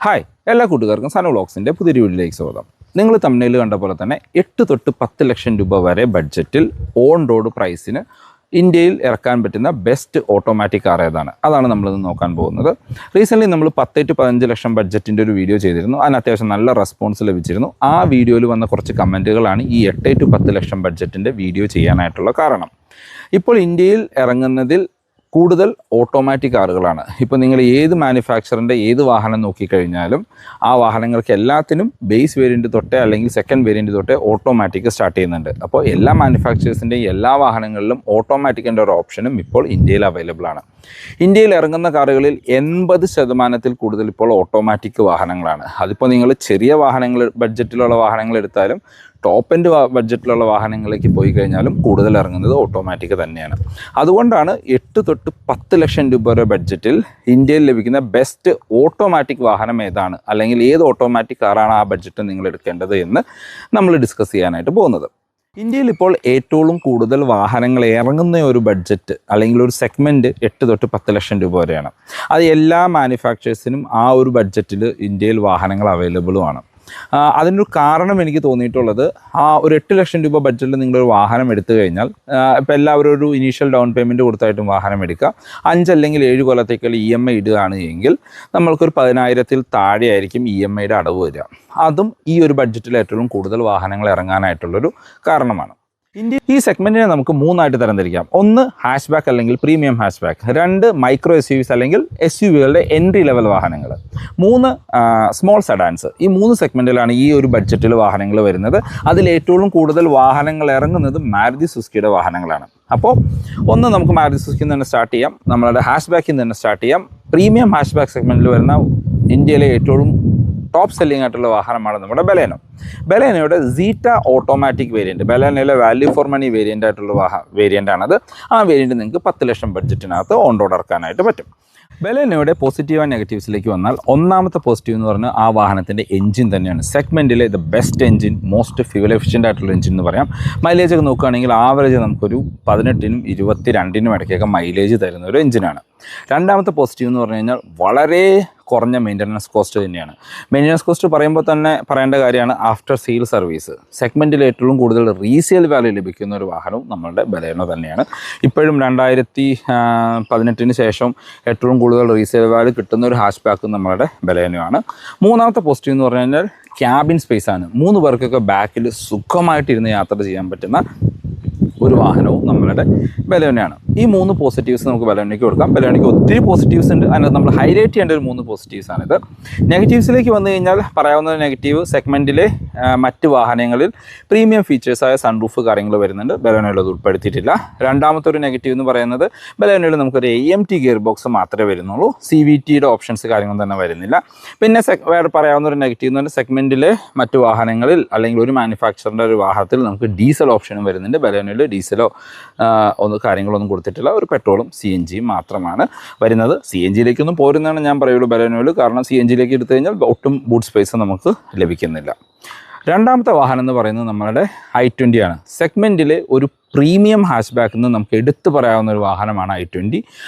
Hi എല്ലാ കൂട്ടുകാർക്കും സനു വ്ളോഗ്സിൻ്റെ പുതിയൊരു വീഡിയോയിലേക്ക് സ്വാഗതം. നിങ്ങൾ തമ്മിൽ കണ്ട പോലെ തന്നെ 8 തൊട്ട് 10 ലക്ഷം രൂപ വരെ ബഡ്ജറ്റിൽ ഓൺ റോഡ് പ്രൈസിന് ഇന്ത്യയിൽ ഇറക്കാൻ പറ്റുന്ന ബെസ്റ്റ് ഓട്ടോമാറ്റിക് കാർ ഏതാണ്, അതാണ് നമ്മളിന്ന് നോക്കാൻ പോകുന്നത്. റീസെൻ്റ്ലി നമ്മൾ 10 to 15 ലക്ഷം ബഡ്ജറ്റിൻ്റെ ഒരു വീഡിയോ ചെയ്തിരുന്നു. അതിന് അത്യാവശ്യം നല്ല റെസ്പോൺസ് ലഭിച്ചിരുന്നു. ആ വീഡിയോയിൽ വന്ന കുറച്ച് കമൻറ്റുകളാണ് ഈ 8 to 10 ലക്ഷം ബഡ്ജറ്റിൻ്റെ വീഡിയോ ചെയ്യാനായിട്ടുള്ള കാരണം. ഇപ്പോൾ ഇന്ത്യയിൽ ഇറങ്ങുന്നതിൽ കൂടുതൽ ഓട്ടോമാറ്റിക് കാറുകളാണ്. ഇപ്പോൾ നിങ്ങൾ ഏത് മാനുഫാക്ചറിൻ്റെ ഏത് വാഹനം നോക്കിക്കഴിഞ്ഞാലും ആ വാഹനങ്ങൾക്ക് എല്ലാത്തിനും ബേസ് വേരിയൻറ്റ് തൊട്ടേ അല്ലെങ്കിൽ സെക്കൻഡ് വേരിയൻറ്റ് തൊട്ടേ ഓട്ടോമാറ്റിക് സ്റ്റാർട്ട് ചെയ്യുന്നുണ്ട്. അപ്പോൾ എല്ലാ മാനുഫാക്ചേഴ്സിൻ്റെയും എല്ലാ വാഹനങ്ങളിലും ഓട്ടോമാറ്റിക്കിൻ്റെ ഒരു ഓപ്ഷനും ഇപ്പോൾ ഇന്ത്യയിൽ അവൈലബിൾ ആണ്. ഇന്ത്യയിൽ ഇറങ്ങുന്ന കാറുകളിൽ 80% കൂടുതൽ ഇപ്പോൾ ഓട്ടോമാറ്റിക് വാഹനങ്ങളാണ്. അതിപ്പോൾ നിങ്ങൾ ചെറിയ വാഹനങ്ങൾ ബഡ്ജറ്റിലുള്ള വാഹനങ്ങൾ എടുത്താലും ടോപ്പ് എൻഡ് ബഡ്ജറ്റിലുള്ള വാഹനങ്ങളിലേക്ക് പോയി കഴിഞ്ഞാലും കൂടുതൽ ഇറങ്ങുന്നത് ഓട്ടോമാറ്റിക് തന്നെയാണ്. അതുകൊണ്ടാണ് 8 തൊട്ട് 10 ലക്ഷം രൂപ വരെ ബഡ്ജറ്റിൽ ഇന്ത്യയിൽ ലഭിക്കുന്ന ബെസ്റ്റ് ഓട്ടോമാറ്റിക് വാഹനം ഏതാണ്, അല്ലെങ്കിൽ ഏത് ഓട്ടോമാറ്റിക് കാറാണ് ആ ബഡ്ജറ്റ് നിങ്ങൾ എടുക്കേണ്ടത് എന്ന് നമ്മൾ ഡിസ്കസ് ചെയ്യാനായിട്ട് പോകുന്നത്. ഇന്ത്യയിൽ ഇപ്പോൾ ഏറ്റവും കൂടുതൽ വാഹനങ്ങൾ ഇറങ്ങുന്ന ഒരു ബഡ്ജറ്റ് അല്ലെങ്കിൽ ഒരു സെഗ്മെൻറ്റ് 8 തൊട്ട് 10 ലക്ഷം രൂപ വരെയാണ്. അത് എല്ലാ മാനുഫാക്ചേഴ്സിനും ആ ഒരു ബഡ്ജറ്റിൽ ഇന്ത്യയിൽ വാഹനങ്ങൾ അവൈലബിളുമാണ്. അതിനൊരു കാരണം എനിക്ക് തോന്നിയിട്ടുള്ളത്, ആ ഒരു 8 ലക്ഷം രൂപ ബഡ്ജറ്റിൽ നിങ്ങളൊരു വാഹനം എടുത്തു കഴിഞ്ഞാൽ ഇപ്പോൾ എല്ലാവരും ഒരു ഇനീഷ്യൽ ഡൗൺ പേയ്മെൻറ്റ് കൊടുത്തായിട്ടും വാഹനം എടുക്കുക. 5 അല്ലെങ്കിൽ 7 കൊല്ലത്തേക്കുള്ള EMI ഇടുകയാണ് എങ്കിൽ നമ്മൾക്കൊരു 10,000-ൽ താഴെയായിരിക്കും EMI അടവ് വരിക. അതും ഈ ഒരു ബഡ്ജറ്റിൽ ഏറ്റവും കൂടുതൽ വാഹനങ്ങൾ ഇറങ്ങാനായിട്ടുള്ളൊരു കാരണമാണ്. ഈ സെഗ്മെൻറ്റിനെ നമുക്ക് 3ആയിട്ട് തരംതിരിക്കാം. 1 ഹാഷ് ബാക്ക് അല്ലെങ്കിൽ premium hash back, 2 micro SUVs അല്ലെങ്കിൽ SUVകളുടെ എൻട്രി ലെവൽ വാഹനങ്ങൾ, 3 സ്മോൾ സെഡാൻസ്. ഈ 3 സെഗ്മെൻറ്റിലാണ് ഈ ഒരു ബഡ്ജറ്റിൽ വാഹനങ്ങൾ വരുന്നത്. അതിൽ ഏറ്റവും കൂടുതൽ വാഹനങ്ങൾ ഇറങ്ങുന്നത് മാരുതി സുസുക്കിയുടെ വാഹനങ്ങളാണ്. അപ്പോൾ നമുക്ക് മാരുതി സുസുക്കിയിൽ നിന്ന് തന്നെ സ്റ്റാർട്ട് ചെയ്യാം. നമ്മളുടെ ഹാഷ് ബാക്കിൽ നിന്ന് തന്നെ സ്റ്റാർട്ട് ചെയ്യാം. പ്രീമിയം ഹാഷ് ബാക്ക് സെഗ്മെൻറ്റിൽ വരുന്ന ഇന്ത്യയിലെ ഏറ്റവും ടോപ്പ് സെല്ലിംഗ് ആയിട്ടുള്ള വാഹനമാണ് നമ്മുടെ ബലേനോയുടെ സീറ്റ ഓട്ടോമാറ്റിക് വേരിയൻറ്റ്. ബലേനോയിലെ വാല്യൂ ഫോർ മണി വേരിയൻ്റ് ആയിട്ടുള്ള വേരിയൻ്റാണത്. ആ വേരിയൻറ്റ് നിങ്ങൾക്ക് 10 ലക്ഷം ബഡ്ജറ്റിനകത്ത് ഓൺ റോഡ് ഇറക്കാനായിട്ട് പറ്റും. ബലേനോയുടെ പോസിറ്റീവ് ആൻഡ് നെഗറ്റീവ്സിലേക്ക് വന്നാൽ, ഒന്നാമത്തെ പോസിറ്റീവ് എന്ന് പറഞ്ഞാൽ ആ വാഹനത്തിൻ്റെ എഞ്ചിൻ തന്നെയാണ്. സെഗ്മെൻറ്റിലെ the best engine, most fuel efficient ആയിട്ടുള്ള എഞ്ചിൻ എന്ന് പറയാം. മൈലേജ് ഒക്കെ നോക്കുകയാണെങ്കിൽ ആവറേജ് നമുക്കൊരു 18-നും 22-നും ഇടയ്ക്കൊക്കെ മൈലേജ് തരുന്ന ഒരു എഞ്ചിനാണ്. രണ്ടാമത്തെ പോസിറ്റീവ് എന്ന് പറഞ്ഞു കഴിഞ്ഞാൽ വളരെ കുറഞ്ഞ മെയിൻ്റനൻസ് കോസ്റ്റ് തന്നെയാണ്. മെയിൻ്റനൻസ് കോസ്റ്റ് പറയുമ്പോൾ തന്നെ പറയേണ്ട കാര്യമാണ് ആഫ്റ്റർ സെയിൽ സർവീസ്. സെഗ്മെൻറ്റിൽ ഏറ്റവും കൂടുതൽ റീസെയിൽ വാല്യൂ ലഭിക്കുന്ന ഒരു വാഹനവും നമ്മളുടെ ബലേനോ തന്നെയാണ്. ഇപ്പോഴും 2018-ന് ശേഷം ഏറ്റവും കൂടുതൽ റീസെയിൽ വാല്യൂ കിട്ടുന്ന ഒരു ഹാഷ് ബാക്ക് നമ്മളുടെ ബലേനോ ആണ്. മൂന്നാമത്തെ പോസിറ്റീവ് എന്ന് പറഞ്ഞു കഴിഞ്ഞാൽ ക്യാബിൻ സ്പേസ് ആണ്. 3 പേർക്കൊക്കെ ബാക്കിൽ സുഖമായിട്ടിരുന്ന് യാത്ര ചെയ്യാൻ പറ്റുന്ന ഒരു വാഹനവും നമ്മളുടെ ബലേനോയാണ്. ഈ 3 പോസിറ്റീവ്സ് നമുക്ക് ബലേനോയ്ക്ക് കൊടുക്കാം. ബലേനോയ്ക്ക് ഒത്തിരി പോസിറ്റീവ്സ് ഉണ്ട്. അതിനകത്ത് നമ്മൾ ഹൈലൈറ്റ് ചെയ്യേണ്ട ഒരു 3 പോസിറ്റീവ്സാണിത്. നെഗറ്റീവ്സിലേക്ക് വന്നു കഴിഞ്ഞാൽ പറയാവുന്ന നെഗറ്റീവ്, സെഗ്മെൻറ്റിലെ മറ്റ് വാഹനങ്ങളിൽ പ്രീമിയം ഫീച്ചേഴ്സായ സൺറൂഫ് കാര്യങ്ങൾ വരുന്നുണ്ട്. ബലേനോയിൽ അത് ഉൾപ്പെടുത്തിയിട്ടില്ല. രണ്ടാമത്തെ ഒരു നെഗറ്റീവ് എന്ന് പറയുന്നത്, ബലേനോയിൽ നമുക്കൊരു AMT ഗിയർ ബോക്സ് മാത്രമേ വരുന്നുള്ളൂ. CVTയുടെ ഓപ്ഷൻസ് കാര്യങ്ങൾ തന്നെ വരുന്നില്ല. പിന്നെ വേറെ പറയാവുന്ന ഒരു നെഗറ്റീവ് എന്ന് പറഞ്ഞാൽ, സെഗ്മെൻറ്റിലെ മറ്റ് വാഹനങ്ങളിൽ അല്ലെങ്കിൽ ഒരു മാനുഫാക്ചറിൻ്റെ ഒരു വാഹനത്തിൽ നമുക്ക് ഡീസൽ ഓപ്ഷനും വരുന്നുണ്ട്. ബലേനോയിൽ ഡീസലോ കാര്യങ്ങളൊന്നും കൊടുത്തിട്ടില്ല. ഒരു പെട്രോളും CNGയും മാത്രമാണ് വരുന്നത്. CNGയിലേക്കൊന്നും പോരുന്നതാണ് ഞാൻ പറയുള്ളൂ ബലേനോയിൽ. കാരണം CNGയിലേക്ക് എടുത്തു കഴിഞ്ഞാൽ ഒട്ടും ബൂട്ട് സ്പേസ് നമുക്ക് ലഭിക്കുന്നില്ല. രണ്ടാമത്തെ വാഹനം എന്ന് പറയുന്നത് നമ്മളുടെ i20 ആണ്. സെഗ്മെൻറ്റിലെ ഒരു പ്രീമിയം ഹാഷ് ബാക്കിൽ നിന്ന് നമുക്ക് എടുത്തു പറയാവുന്ന ഒരു വാഹനമാണ് i20.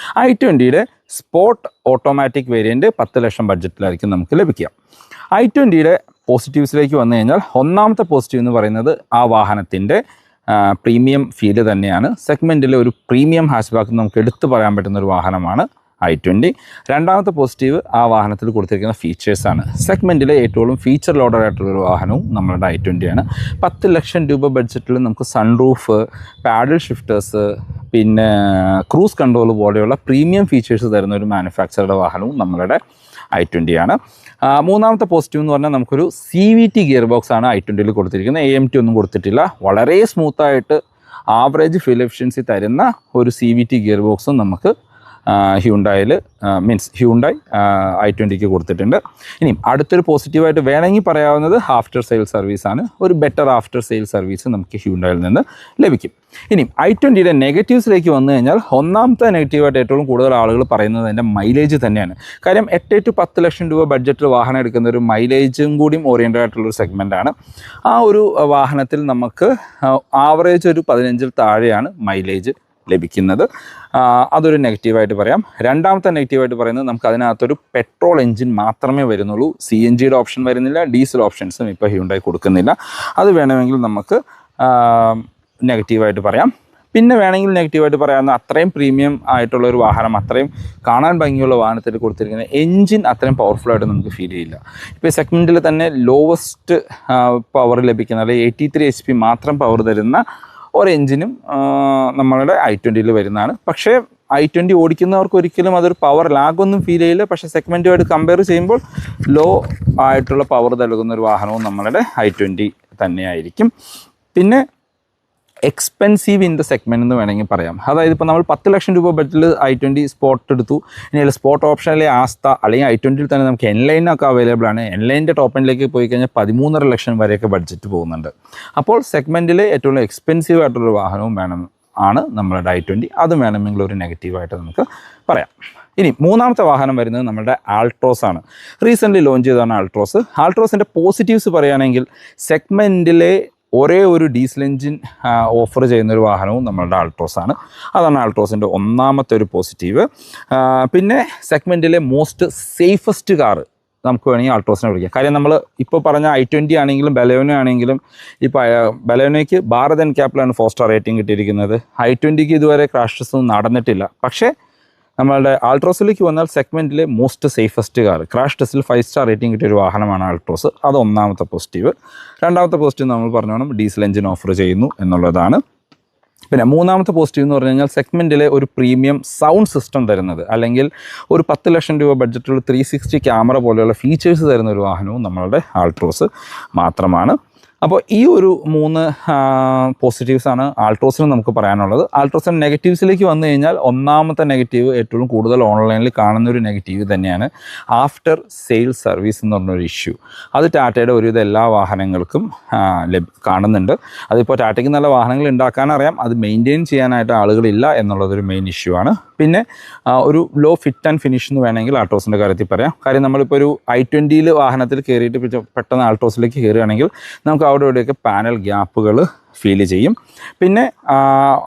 i20യുടെ സ്പോർട്ട് ഓട്ടോമാറ്റിക് വേരിയൻറ്റ് 10 ലക്ഷം ബഡ്ജറ്റിലായിരിക്കും നമുക്ക് ലഭിക്കുക. i20യുടെ പോസിറ്റീവ്സിലേക്ക് വന്നു കഴിഞ്ഞാൽ, ഒന്നാമത്തെ പോസിറ്റീവ് എന്ന് പറയുന്നത് ആ വാഹനത്തിൻ്റെ പ്രീമിയം ഫീല് തന്നെയാണ്. സെഗ്മെൻറ്റിലെ ഒരു പ്രീമിയം ഹാഷ് ബാക്ക് നമുക്ക് എടുത്തു പറയാൻ പറ്റുന്ന ഒരു വാഹനമാണ് i20. രണ്ടാമത്തെ പോസിറ്റീവ് ആ വാഹനത്തിൽ കൊടുത്തിരിക്കുന്ന ഫീച്ചേഴ്സാണ്. സെഗ്മെൻറ്റിലെ ഏറ്റവും ഫീച്ചർ ലോഡഡ് ആയിട്ടുള്ളൊരു വാഹനവും നമ്മളുടെ i20 ആണ്. 10 ലക്ഷം രൂപ ബഡ്ജറ്റിൽ നമുക്ക് സൺറൂഫ്, പാഡിൽ ഷിഫ്റ്റേഴ്സ്, പിന്നെ ക്രൂസ് കൺട്രോൾ പോലെയുള്ള പ്രീമിയം ഫീച്ചേഴ്സ് തരുന്ന ഒരു മാനുഫാക്ചറുടെ വാഹനവും നമ്മളുടെ i20 ആണ്. മൂന്നാമത്തെ പോസിറ്റീവ് എന്ന് പറഞ്ഞാൽ, നമുക്കൊരു CVT ഗിയർ ബോക്സ് ആണ് i20യിൽ കൊടുത്തിരിക്കുന്നത്. AMT ഒന്നും കൊടുത്തിട്ടില്ല. വളരെ സ്മൂത്തായിട്ട് ആവറേജ് ഫ്യൂൽ എഫിഷ്യൻസി തരുന്ന ഒരു CVT ഗിയർ ബോക്സും നമുക്ക് ഹ്യുണ്ടായി i20ക്ക് കൊടുത്തിട്ടുണ്ട്. ഇനിയും അടുത്തൊരു പോസിറ്റീവായിട്ട് വേണമെങ്കിൽ പറയാവുന്നത് ആഫ്റ്റർ സെയിൽ സർവീസാണ്. ഒരു ബെറ്റർ ആഫ്റ്റർ സെയിൽ സർവീസ് നമുക്ക് ഹ്യുണ്ടായിൽ നിന്ന് ലഭിക്കും. ഇനിയും i20യുടെ നെഗറ്റീവ്സിലേക്ക് വന്നു കഴിഞ്ഞാൽ, ഒന്നാമത്തെ നെഗറ്റീവായിട്ട് ഏറ്റവും കൂടുതൽ ആളുകൾ പറയുന്നത് അതിൻ്റെ മൈലേജ് തന്നെയാണ്. കാര്യം 8 to 10 ലക്ഷം രൂപ ബഡ്ജറ്റിൽ വാഹനം എടുക്കുന്ന ഒരു മൈലേജും കൂടിയും ഓറിയൻറ്റഡ് ആയിട്ടുള്ളൊരു സെഗ്മെൻറ്റാണ്. ആ ഒരു വാഹനത്തിൽ നമുക്ക് ആവറേജ് ഒരു 15-ൽ താഴെയാണ് മൈലേജ് ലഭിക്കുന്നത്. അതൊരു നെഗറ്റീവായിട്ട് പറയാം. രണ്ടാമത്തെ നെഗറ്റീവായിട്ട് പറയുന്നത് നമുക്ക് അതിനകത്തൊരു പെട്രോൾ എഞ്ചിൻ മാത്രമേ വരുന്നുള്ളൂ. CNGയുടെ ഓപ്ഷൻ വരുന്നില്ല, ഡീസൽ ഓപ്ഷൻസും ഇപ്പോൾ ഹ്യുണ്ടായി കൊടുക്കുന്നില്ല. അത് വേണമെങ്കിൽ നമുക്ക് നെഗറ്റീവായിട്ട് പറയാം. പിന്നെ വേണമെങ്കിൽ നെഗറ്റീവായിട്ട് പറയാവുന്ന അത്രയും പ്രീമിയം ആയിട്ടുള്ള ഒരു വാഹനം, അത്രയും കാണാൻ ഭംഗിയുള്ള വാഹനത്തിൽ കൊടുത്തിരിക്കുന്ന എൻജിൻ അത്രയും പവർഫുള്ളായിട്ട് നമുക്ക് ഫീൽ ചെയ്യില്ല. ഇപ്പോൾ ഈ സെഗ്മെൻറ്റിൽ തന്നെ ലോവസ്റ്റ് പവർ ലഭിക്കുന്ന അല്ലെങ്കിൽ 83 HP മാത്രം പവർ തരുന്ന ഒരു എൻജിനും നമ്മളുടെ i20യിൽ വരുന്നതാണ്. പക്ഷേ i20 ഓടിക്കുന്നവർക്ക് ഒരിക്കലും അതൊരു പവർ ലാഗൊന്നും ഫീൽ ചെയ്യില്ല. പക്ഷേ സെഗ്മെൻറ്റുമായിട്ട് കമ്പയർ ചെയ്യുമ്പോൾ ലോ ആയിട്ടുള്ള പവർ നൽകുന്ന ഒരു വാഹനവും നമ്മളുടെ i20 തന്നെയായിരിക്കും. പിന്നെ എക്സ്പെൻസീവ് ഇൻ ദ സെഗ്മെൻറ്റ് എന്ന് വേണമെങ്കിൽ പറയാം. അതായത് ഇപ്പോൾ നമ്മൾ 10 ലക്ഷം രൂപ ബഡ്ജറ്റിൽ i20 സ്പോട്ട് എടുത്തു. ഇനി സ്പോട്ട് ഓപ്ഷനിലെ ആസ്ത അല്ലെങ്കിൽ i20യിൽ തന്നെ നമുക്ക് എൻലൈനൊക്കെ അവൈലബിൾ ആണ്. എൻലൈൻ്റെ ടോപ്പ് എൻഡിലേക്ക് പോയി കഴിഞ്ഞാൽ 13.5 ലക്ഷം വരെയൊക്കെ ബഡ്ജറ്റ് പോകുന്നുണ്ട്. അപ്പോൾ സെഗ്മെൻറ്റിൽ ഏറ്റവും എക്സ്പെൻസീവ് ആയിട്ടുള്ളൊരു വാഹനവും ആണ് നമ്മളുടെ i20. അതും വേണമെങ്കിൽ ഒരു നെഗറ്റീവായിട്ട് നമുക്ക് പറയാം. ഇനി മൂന്നാമത്തെ വാഹനം വരുന്നത് നമ്മുടെ ആൾട്രോസ് ആണ്. റീസെൻ്റ്ലി ലോഞ്ച് ചെയ്തതാണ് ആൾട്രോസ്. ആൾട്രോസിൻ്റെ പോസിറ്റീവ്സ് പറയുകയാണെങ്കിൽ സെഗ്മെൻറ്റിലെ ഒരേ ഒരു ഡീസൽ എഞ്ചിൻ ഓഫർ ചെയ്യുന്നൊരു വാഹനവും നമ്മളുടെ ആൾട്രോസ് ആണ്. അതാണ് ആൾട്രോസിൻ്റെ ഒന്നാമത്തെ ഒരു പോസിറ്റീവ്. പിന്നെ സെഗ്മെൻറ്റിലെ മോസ്റ്റ് സേഫസ്റ്റ് കാറ് നമുക്ക് വേണമെങ്കിൽ ആൾട്രോസിനെ വിളിക്കാം. കാര്യം നമ്മൾ ഇപ്പോൾ പറഞ്ഞ i20 ആണെങ്കിലും ബലേനോ ആണെങ്കിലും ഇപ്പോൾ ബലേനോയ്ക്ക് ഭാരത് എൻക്യാപ്പിലാണ് 4 സ്റ്റാർ റേറ്റിംഗ് കിട്ടിയിരിക്കുന്നത്. i20ക്ക് ഇതുവരെ ക്രാഷസ് ഒന്നും നടന്നിട്ടില്ല. പക്ഷേ നമ്മളുടെ ആൾട്രോസിലേക്ക് വന്നാൽ സെഗ്മെൻറ്റിലെ മോസ്റ്റ് സേഫസ്റ്റ് കാർ, ക്രാഷ് ടെസ്റ്റിൽ 5 സ്റ്റാർ റേറ്റിംഗ് കിട്ടിയ ഒരു വാഹനമാണ് ആൾട്രോസ്. അത് ഒന്നാമത്തെ പോസിറ്റീവ്. രണ്ടാമത്തെ പോസിറ്റീവ് നമ്മൾ പറഞ്ഞോണം ഡീസൽ എഞ്ചിൻ ഓഫർ ചെയ്യുന്നു എന്നുള്ളതാണ്. പിന്നെ മൂന്നാമത്തെ പോസിറ്റീവ് എന്ന് പറഞ്ഞു കഴിഞ്ഞാൽ സെഗ്മെൻറ്റിലെ ഒരു പ്രീമിയം സൗണ്ട് സിസ്റ്റം തരുന്നത്, അല്ലെങ്കിൽ ഒരു 10 ലക്ഷം രൂപ ബഡ്ജറ്റുള്ള 360 ക്യാമറ പോലെയുള്ള ഫീച്ചേഴ്സ് തരുന്ന ഒരു വാഹനവും നമ്മളുടെ ആൾട്രോസ് മാത്രമാണ്. അപ്പോൾ ഈ ഒരു 3 പോസിറ്റീവ്സാണ് ആൾട്രോസിന് നമുക്ക് പറയാനുള്ളത്. ആൾട്രോസിൻ്റെ നെഗറ്റീവ്സിലേക്ക് വന്നു കഴിഞ്ഞാൽ ഒന്നാമത്തെ നെഗറ്റീവ് ഏറ്റവും കൂടുതൽ ഓൺലൈനിൽ കാണുന്നൊരു നെഗറ്റീവ് തന്നെയാണ് ആഫ്റ്റർ സെയിൽ സർവീസ് എന്ന് പറഞ്ഞൊരു ഇഷ്യൂ. അത് ടാറ്റയുടെ ഒരുവിധ എല്ലാ വാഹനങ്ങൾക്കും കാണുന്നുണ്ട്. അതിപ്പോൾ ടാറ്റയ്ക്ക് നല്ല വാഹനങ്ങൾ ഉണ്ടാക്കാനറിയാം, അത് മെയിൻറ്റെയിൻ ചെയ്യാനായിട്ട് ആളുകളില്ല എന്നുള്ളതൊരു മെയിൻ ഇഷ്യൂ ആണ്. പിന്നെ ഒരു ലോ ഫിറ്റ് ആൻഡ് ഫിനിഷ് എന്ന് വേണമെങ്കിൽ ആൾട്രോസിൻ്റെ കാര്യത്തിൽ പറയാം. കാര്യം നമ്മളിപ്പോൾ ഒരു i20യിൽ വാഹനത്തിൽ കയറിയിട്ട് പെട്ടെന്ന് ആൾട്രോസിലേക്ക് കയറുകയാണെങ്കിൽ നമുക്ക് അവിടെ ഇവിടെയൊക്കെ പാനൽ ഗ്യാപ്പുകൾ ഫീൽ ചെയ്യും. പിന്നെ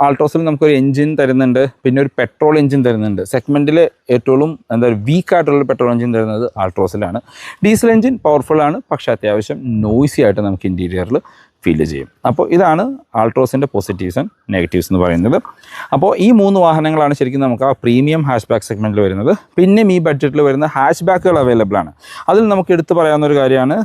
ആൾട്രോസിൽ നമുക്കൊരു എൻജിൻ തരുന്നുണ്ട്, പിന്നെ ഒരു പെട്രോൾ എൻജിൻ തരുന്നുണ്ട്. സെഗ്മെൻറ്റിൽ ഏറ്റവും വീക്കായിട്ടുള്ള പെട്രോൾ എൻജിൻ തരുന്നത് ആൾട്രോസിലാണ്. ഡീസൽ എൻജിൻ പവർഫുള്ളാണ്, പക്ഷേ അത്യാവശ്യം നോയ്സി ആയിട്ട് നമുക്ക് ഇൻറ്റീരിയറിൽ ഫീൽ ചെയ്യും. അപ്പോൾ ഇതാണ് ആൾട്രോസിൻ്റെ പോസിറ്റീവ്സ് ആൻഡ് നെഗറ്റീവ്സ് എന്ന് പറയുന്നത്. അപ്പോൾ ഈ 3 വാഹനങ്ങളാണ് ശരിക്കും നമുക്ക് ആ പ്രീമിയം ഹാഷ് ബാക്ക് സെഗ്മെൻറ്റിൽ വരുന്നത്. പിന്നെയും ഈ ബഡ്ജറ്റിൽ വരുന്ന ഹാഷ് ബാക്കുകൾ അവൈലബിൾ ആണ്. അതിൽ നമുക്ക് എടുത്തു പറയാവുന്ന ഒരു കാര്യമാണ്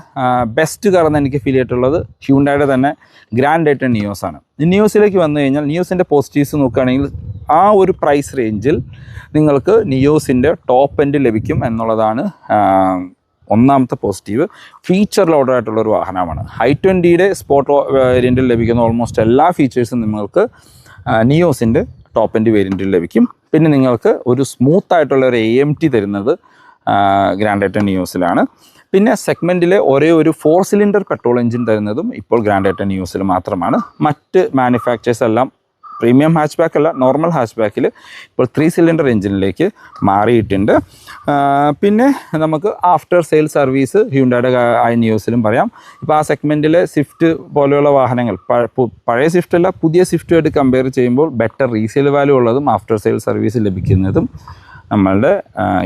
ബെസ്റ്റ് കാർ എന്ന് എനിക്ക് ഫീൽ ചെയ്തിട്ടുള്ളത് ഹ്യുണ്ടായുടെ തന്നെ ഗ്രാൻഡ് ഐറ്റൺ നിയോസ് ആണ്. നിയോസിലേക്ക് വന്നു കഴിഞ്ഞാൽ നിയോസിൻ്റെ പോസിറ്റീവ്സ് നോക്കുകയാണെങ്കിൽ ആ ഒരു പ്രൈസ് റേഞ്ചിൽ നിങ്ങൾക്ക് നിയോസിൻ്റെ ടോപ്പ് എൻഡ് ലഭിക്കും എന്നുള്ളതാണ് ഒന്നാമത്തെ പോസിറ്റീവ്. ഫീച്ചർ ലോഡായിട്ടുള്ളൊരു വാഹനമാണ്. i20യുടെ സ്പോർട്ട് വേരിയൻറ്റിൽ ലഭിക്കുന്ന ഓൾമോസ്റ്റ് എല്ലാ ഫീച്ചേഴ്സും നിങ്ങൾക്ക് നിയോസിൻ്റെ ടോപ്പ് എൻഡ് വേരിയൻറ്റിൽ ലഭിക്കും. പിന്നെ നിങ്ങൾക്ക് ഒരു സ്മൂത്തായിട്ടുള്ള ഒരു AMT തരുന്നത് ഗ്രാൻഡ് ഐറ്റൺ നിയോസിലാണ്. പിന്നെ സെഗ്മെൻറ്റിലെ ഒരേ ഒരു 4 സിലിണ്ടർ പെട്രോൾ എഞ്ചിൻ തരുന്നതും ഇപ്പോൾ ഗ്രാൻഡ് ഐറ്റൺ നിയോസിൽ മാത്രമാണ്. മറ്റ് മാനുഫാക്ചേഴ്സ് എല്ലാം പ്രീമിയം ഹാച്ച് ബാക്ക് അല്ല, നോർമൽ ഹാച്ച് ബാക്കിൽ ഇപ്പോൾ 3 സിലിണ്ടർ എഞ്ചിനിലേക്ക് മാറിയിട്ടുണ്ട്. പിന്നെ നമുക്ക് ആഫ്റ്റർ സെയിൽ സർവീസ് ഹ്യുണ്ടായുടെ നിയോസിലും പറയാം. ഇപ്പോൾ ആ സെഗ്മെൻറ്റിലെ സ്വിഫ്റ്റ് പോലെയുള്ള വാഹനങ്ങൾ പഴയ സ്വിഫ്റ്റ് അല്ല, പുതിയ സ്വിഫ്റ്റുമായിട്ട് കമ്പയർ ചെയ്യുമ്പോൾ ബെറ്റർ റീസെയിൽ വാല്യൂ ഉള്ളതും ആഫ്റ്റർ സെയിൽ സർവീസ് ലഭിക്കുന്നതും നമ്മളുടെ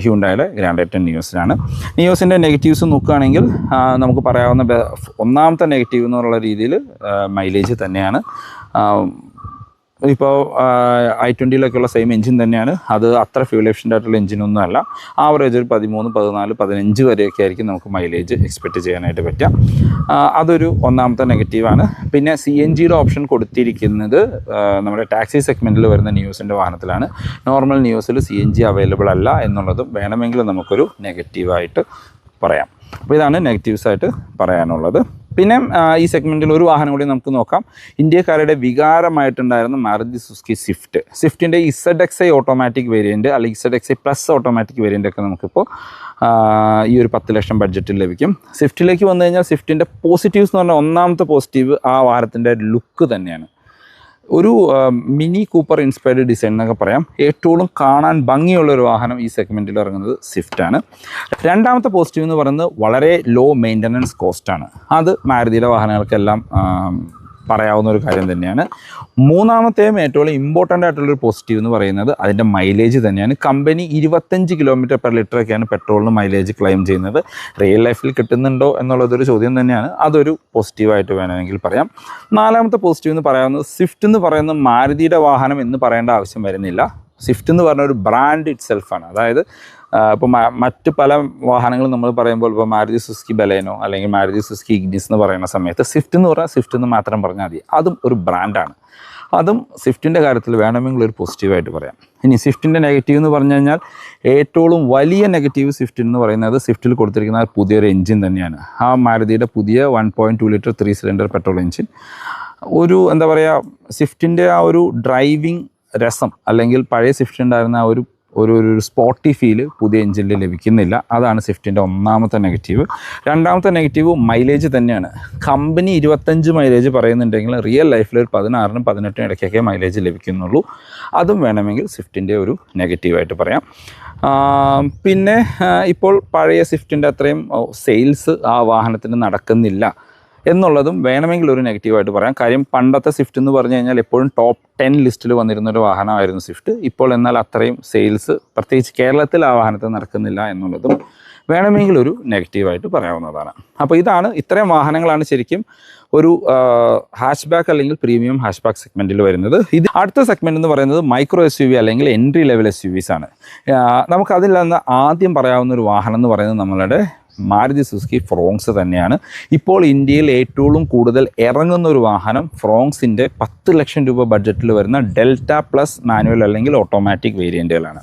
ഹ്യുണ്ടായുടെ ഗ്രാൻഡ് ഐറ്റൺ നിയോസിലാണ്. നിയോസിൻ്റെ നെഗറ്റീവ്സ് നോക്കുകയാണെങ്കിൽ നമുക്ക് പറയാവുന്ന ഒന്നാമത്തെ നെഗറ്റീവ് എന്നുള്ള രീതിയിൽ മൈലേജ് തന്നെയാണ്. ഇപ്പോൾ i20യിലൊക്കെയുള്ള സെയിം എഞ്ചിൻ തന്നെയാണ്. അത് അത്ര ഫ്യൂൽ എഫിഷ്യൻ്റ് ആയിട്ടുള്ള എഞ്ചിനൊന്നും അല്ല. ആവറേജ് ഒരു 13, 14, 15 വരെയൊക്കെ ആയിരിക്കും നമുക്ക് മൈലേജ് എക്സ്പെക്റ്റ് ചെയ്യാനായിട്ട് പറ്റുക. അതൊരു ഒന്നാമത്തെ നെഗറ്റീവാണ്. പിന്നെ CNGയുടെ ഓപ്ഷൻ കൊടുത്തിരിക്കുന്നത് നമ്മുടെ ടാക്സി സെഗ്മെൻറ്റിൽ വരുന്ന നിയോസിൻ്റെ വാഹനത്തിലാണ്. നോർമൽ നിയോസിൽ CNG അവൈലബിൾ അല്ല എന്നുള്ളതും വേണമെങ്കിൽ നമുക്കൊരു നെഗറ്റീവായിട്ട് പറയാം. അപ്പോൾ ഇതാണ് നെഗറ്റീവ്സായിട്ട് പറയാനുള്ളത്. പിന്നെ ഈ സെഗ്മെൻറ്റിൽ ഒരു വാഹനം കൂടി നമുക്ക് നോക്കാം. ഇന്ത്യക്കാരുടെ വികാരമായിട്ടുണ്ടായിരുന്ന മാരുതി സുസുക്കി സ്വിഫ്റ്റിൻ്റെ ZXi ഓട്ടോമാറ്റിക് വേരിയൻറ്റ് അല്ലെങ്കിൽ ZXi പ്ലസ് ഓട്ടോമാറ്റിക് വേരിയൻ്റൊക്കെ നമുക്കിപ്പോൾ ഈ ഒരു 10 ലക്ഷം ബഡ്ജറ്റിൽ ലഭിക്കും. സ്വിഫ്റ്റിലേക്ക് വന്നു കഴിഞ്ഞാൽ സ്വിഫ്റ്റിൻ്റെ പോസിറ്റീവ്സ് എന്ന് പറഞ്ഞാൽ ഒന്നാമത്തെ പോസിറ്റീവ് ആ വാഹനത്തിൻ്റെ ലുക്ക് തന്നെയാണ്. ഒരു മിനി കൂപ്പർ ഇൻസ്പയർഡ് ഡിസൈൻ എന്നൊക്കെ പറയാം. ഏറ്റവും കാണാൻ ഭംഗിയുള്ളൊരു വാഹനം ഈ സെഗ്മെൻറ്റിൽ ഇറങ്ങുന്നത് സ്വിഫ്റ്റാണ്. രണ്ടാമത്തെ പോസിറ്റീവ് എന്ന് പറയുന്നത് വളരെ ലോ മെയിൻ്റനൻസ് കോസ്റ്റാണ്. അത് മാരുതിയുടെ വാഹനങ്ങൾക്കെല്ലാം പറയാവുന്ന ഒരു കാര്യം തന്നെയാണ്. മൂന്നാമത്തെയും ഏറ്റവും ഇമ്പോർട്ടൻ്റ് ആയിട്ടുള്ളൊരു പോസിറ്റീവ് എന്ന് പറയുന്നത് അതിൻ്റെ മൈലേജ് തന്നെയാണ്. കമ്പനി 25 km/ലിറ്ററൊക്കെയാണ് പെട്രോളിന് മൈലേജ് ക്ലെയിം ചെയ്യുന്നത്. റിയൽ ലൈഫിൽ കിട്ടുന്നുണ്ടോ എന്നുള്ളതൊരു ചോദ്യം തന്നെയാണ്. അതൊരു പോസിറ്റീവായിട്ട് വേണമെങ്കിൽ പറയാം. നാലാമത്തെ പോസിറ്റീവ് എന്ന് പറയാവുന്നത് സ്വിഫ്റ്റ് എന്ന് പറയുന്ന മാരുതിയുടെ വാഹനം എന്ന് പറയേണ്ട ആവശ്യം വരുന്നില്ല. സ്വിഫ്റ്റ് എന്ന് പറഞ്ഞ ഒരു ബ്രാൻഡ് ഇറ്റ് സെൽഫാണ്. അതായത് ഇപ്പോൾ മറ്റ് പല വാഹനങ്ങളും നമ്മൾ പറയുമ്പോൾ ഇപ്പോൾ മാരുതി സുസുക്കി ബലേനോ അല്ലെങ്കിൽ മാരുതി സുസുക്കി ഇഗ്നിസ് എന്ന് പറയുന്ന സമയത്ത് സ്വിഫ്റ്റ് എന്ന് പറഞ്ഞാൽ സ്വിഫ്റ്റ് എന്ന് മാത്രം പറഞ്ഞാൽ മതി. അതും ഒരു ബ്രാൻഡാണ്. അതും സ്വിഫ്റ്റിൻ്റെ കാര്യത്തിൽ വേണമെങ്കിൽ ഒരു പോസിറ്റീവായിട്ട് പറയാം. ഇനി സ്വിഫ്റ്റിൻ്റെ നെഗറ്റീവ് എന്ന് പറഞ്ഞു കഴിഞ്ഞാൽ ഏറ്റവും വലിയ നെഗറ്റീവ് സ്വിഫ്റ്റ് എന്ന് പറയുന്നത് സ്വിഫ്റ്റിൽ കൊടുത്തിരിക്കുന്ന പുതിയൊരു എഞ്ചിൻ തന്നെയാണ്. ആ മാരുതിയുടെ പുതിയ 1.2 ലിറ്റർ 3 സിലിണ്ടർ പെട്രോൾ എഞ്ചിൻ ഒരു എന്താ പറയുക, സ്വിഫ്റ്റിൻ്റെ ആ ഒരു ഡ്രൈവിംഗ് രസം അല്ലെങ്കിൽ പഴയ സ്വിഫ്റ്റ് ഉണ്ടായിരുന്ന ആ ഒരു സ്പോട്ടി ഫീല് പുതിയ എഞ്ചിനിൽ ലഭിക്കുന്നില്ല. അതാണ് സ്വിഫ്റ്റിൻ്റെ ഒന്നാമത്തെ നെഗറ്റീവ്. രണ്ടാമത്തെ നെഗറ്റീവ് മൈലേജ് തന്നെയാണ്. കമ്പനി 25 മൈലേജ് പറയുന്നുണ്ടെങ്കിൽ റിയൽ ലൈഫിൽ ഒരു 16-നും 18-നും ഇടയ്ക്കൊക്കെ മൈലേജ് ലഭിക്കുന്നുള്ളൂ. അതും വേണമെങ്കിൽ സ്വിഫ്റ്റിൻ്റെ ഒരു നെഗറ്റീവായിട്ട് പറയാം. പിന്നെ ഇപ്പോൾ പഴയ സ്വിഫ്റ്റിൻ്റെ അത്രയും സെയിൽസ് ആ വാഹനത്തിന് നടക്കുന്നില്ല എന്നുള്ളതും വേണമെങ്കിൽ ഒരു നെഗറ്റീവായിട്ട് പറയാം. കാര്യം പണ്ടത്തെ സ്വിഫ്റ്റ് എന്ന് പറഞ്ഞു കഴിഞ്ഞാൽ എപ്പോഴും ടോപ്പ് 10 ലിസ്റ്റിൽ വന്നിരുന്നൊരു വാഹനമായിരുന്നു സ്വിഫ്റ്റ്. ഇപ്പോൾ എന്നാൽ അത്രയും സെയിൽസ് പ്രത്യേകിച്ച് കേരളത്തിൽ ആ വാഹനത്തിൽ നടക്കുന്നില്ല എന്നുള്ളതും വേണമെങ്കിൽ ഒരു നെഗറ്റീവായിട്ട് പറയാവുന്നതാണ്. അപ്പോൾ ഇത്രയും വാഹനങ്ങളാണ് ശരിക്കും ഒരു ഹാഷ് ബാക്ക് അല്ലെങ്കിൽ പ്രീമിയം ഹാഷ് ബാക്ക് സെഗ്മെൻറ്റിൽ വരുന്നത്. അടുത്ത സെഗ്മെൻറ്റ് എന്ന് പറയുന്നത് മൈക്രോ SUV അല്ലെങ്കിൽ എൻട്രി ലെവൽ SUVs ആണ്. നമുക്കതിൽ നിന്ന് ആദ്യം പറയാവുന്ന ഒരു വാഹനം എന്ന് പറയുന്നത് നമ്മളുടെ മാരുതി സുസുക്കി ഫ്രോങ്സ് തന്നെയാണ്. ഇപ്പോൾ ഇന്ത്യയിൽ ഏറ്റവും കൂടുതൽ ഇറങ്ങുന്ന ഒരു വാഹനം ഫ്രോങ്സിൻ്റെ 10 ലക്ഷം രൂപ ബഡ്ജറ്റിൽ വരുന്ന ഡെൽറ്റ പ്ലസ് മാനുവൽ അല്ലെങ്കിൽ ഓട്ടോമാറ്റിക് വേരിയൻറ്റുകളാണ്.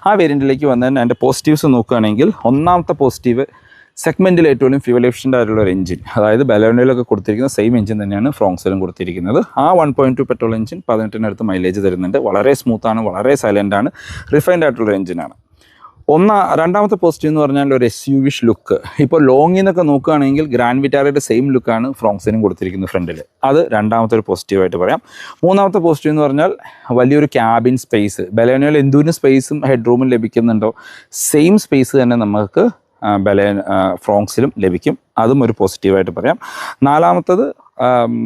ആ വേരിയൻറ്റിലേക്ക് വന്നതിന് എൻ്റെ പോസിറ്റീവ്സ് നോക്കുകയാണെങ്കിൽ ഒന്നാമത്തെ പോസിറ്റീവ് സെഗ്മെൻറ്റിൽ ഏറ്റവും ഫ്യൂവൽ എഫിഷ്യൻ്റ് ആയിട്ടുള്ള ഒരു എഞ്ചിൻ, അതായത് ബലോണയിലൊക്കെ കൊടുത്തിരിക്കുന്ന സെയിം എഞ്ചിൻ തന്നെയാണ് ഫ്രോങ്സിലും കൊടുത്തിരിക്കുന്നത്. ആ 1.2 പെട്രോൾ എഞ്ചിൻ 18-നടുത്ത് മൈലേജ് തരുന്നുണ്ട്. വളരെ സ്മൂത്താണ്, വളരെ സൈലൻ്റാണ്, റിഫൈൻഡ് ആയിട്ടുള്ള എഞ്ചിനാണ്. രണ്ടാമത്തെ പോസിറ്റീവ് എന്ന് പറഞ്ഞാൽ ഒരു SUV ലുക്ക്. ഇപ്പോൾ ലോങ്ങിൽ നിന്നൊക്കെ നോക്കുകയാണെങ്കിൽ ഗ്രാൻഡ് വിറ്റാരയുടെ സെയിം ലുക്കാണ് ഫ്രോങ്സിനും കൊടുത്തിരിക്കുന്നത് ഫ്രണ്ടിൽ. അത് രണ്ടാമത്തെ ഒരു പോസിറ്റീവായിട്ട് പറയാം. മൂന്നാമത്തെ പോസിറ്റീവ് എന്ന് പറഞ്ഞാൽ വലിയൊരു ക്യാബിൻ സ്പേസ്. ബലേനോയിൽ എന്തൊരു സ്പേസും ഹെഡ് റൂമും ലഭിക്കുന്നുണ്ടോ സെയിം സ്പേസ് തന്നെ നമുക്ക് ഫ്രോങ്സിലും ലഭിക്കും. അതും ഒരു പോസിറ്റീവായിട്ട് പറയാം. നാലാമത്തത്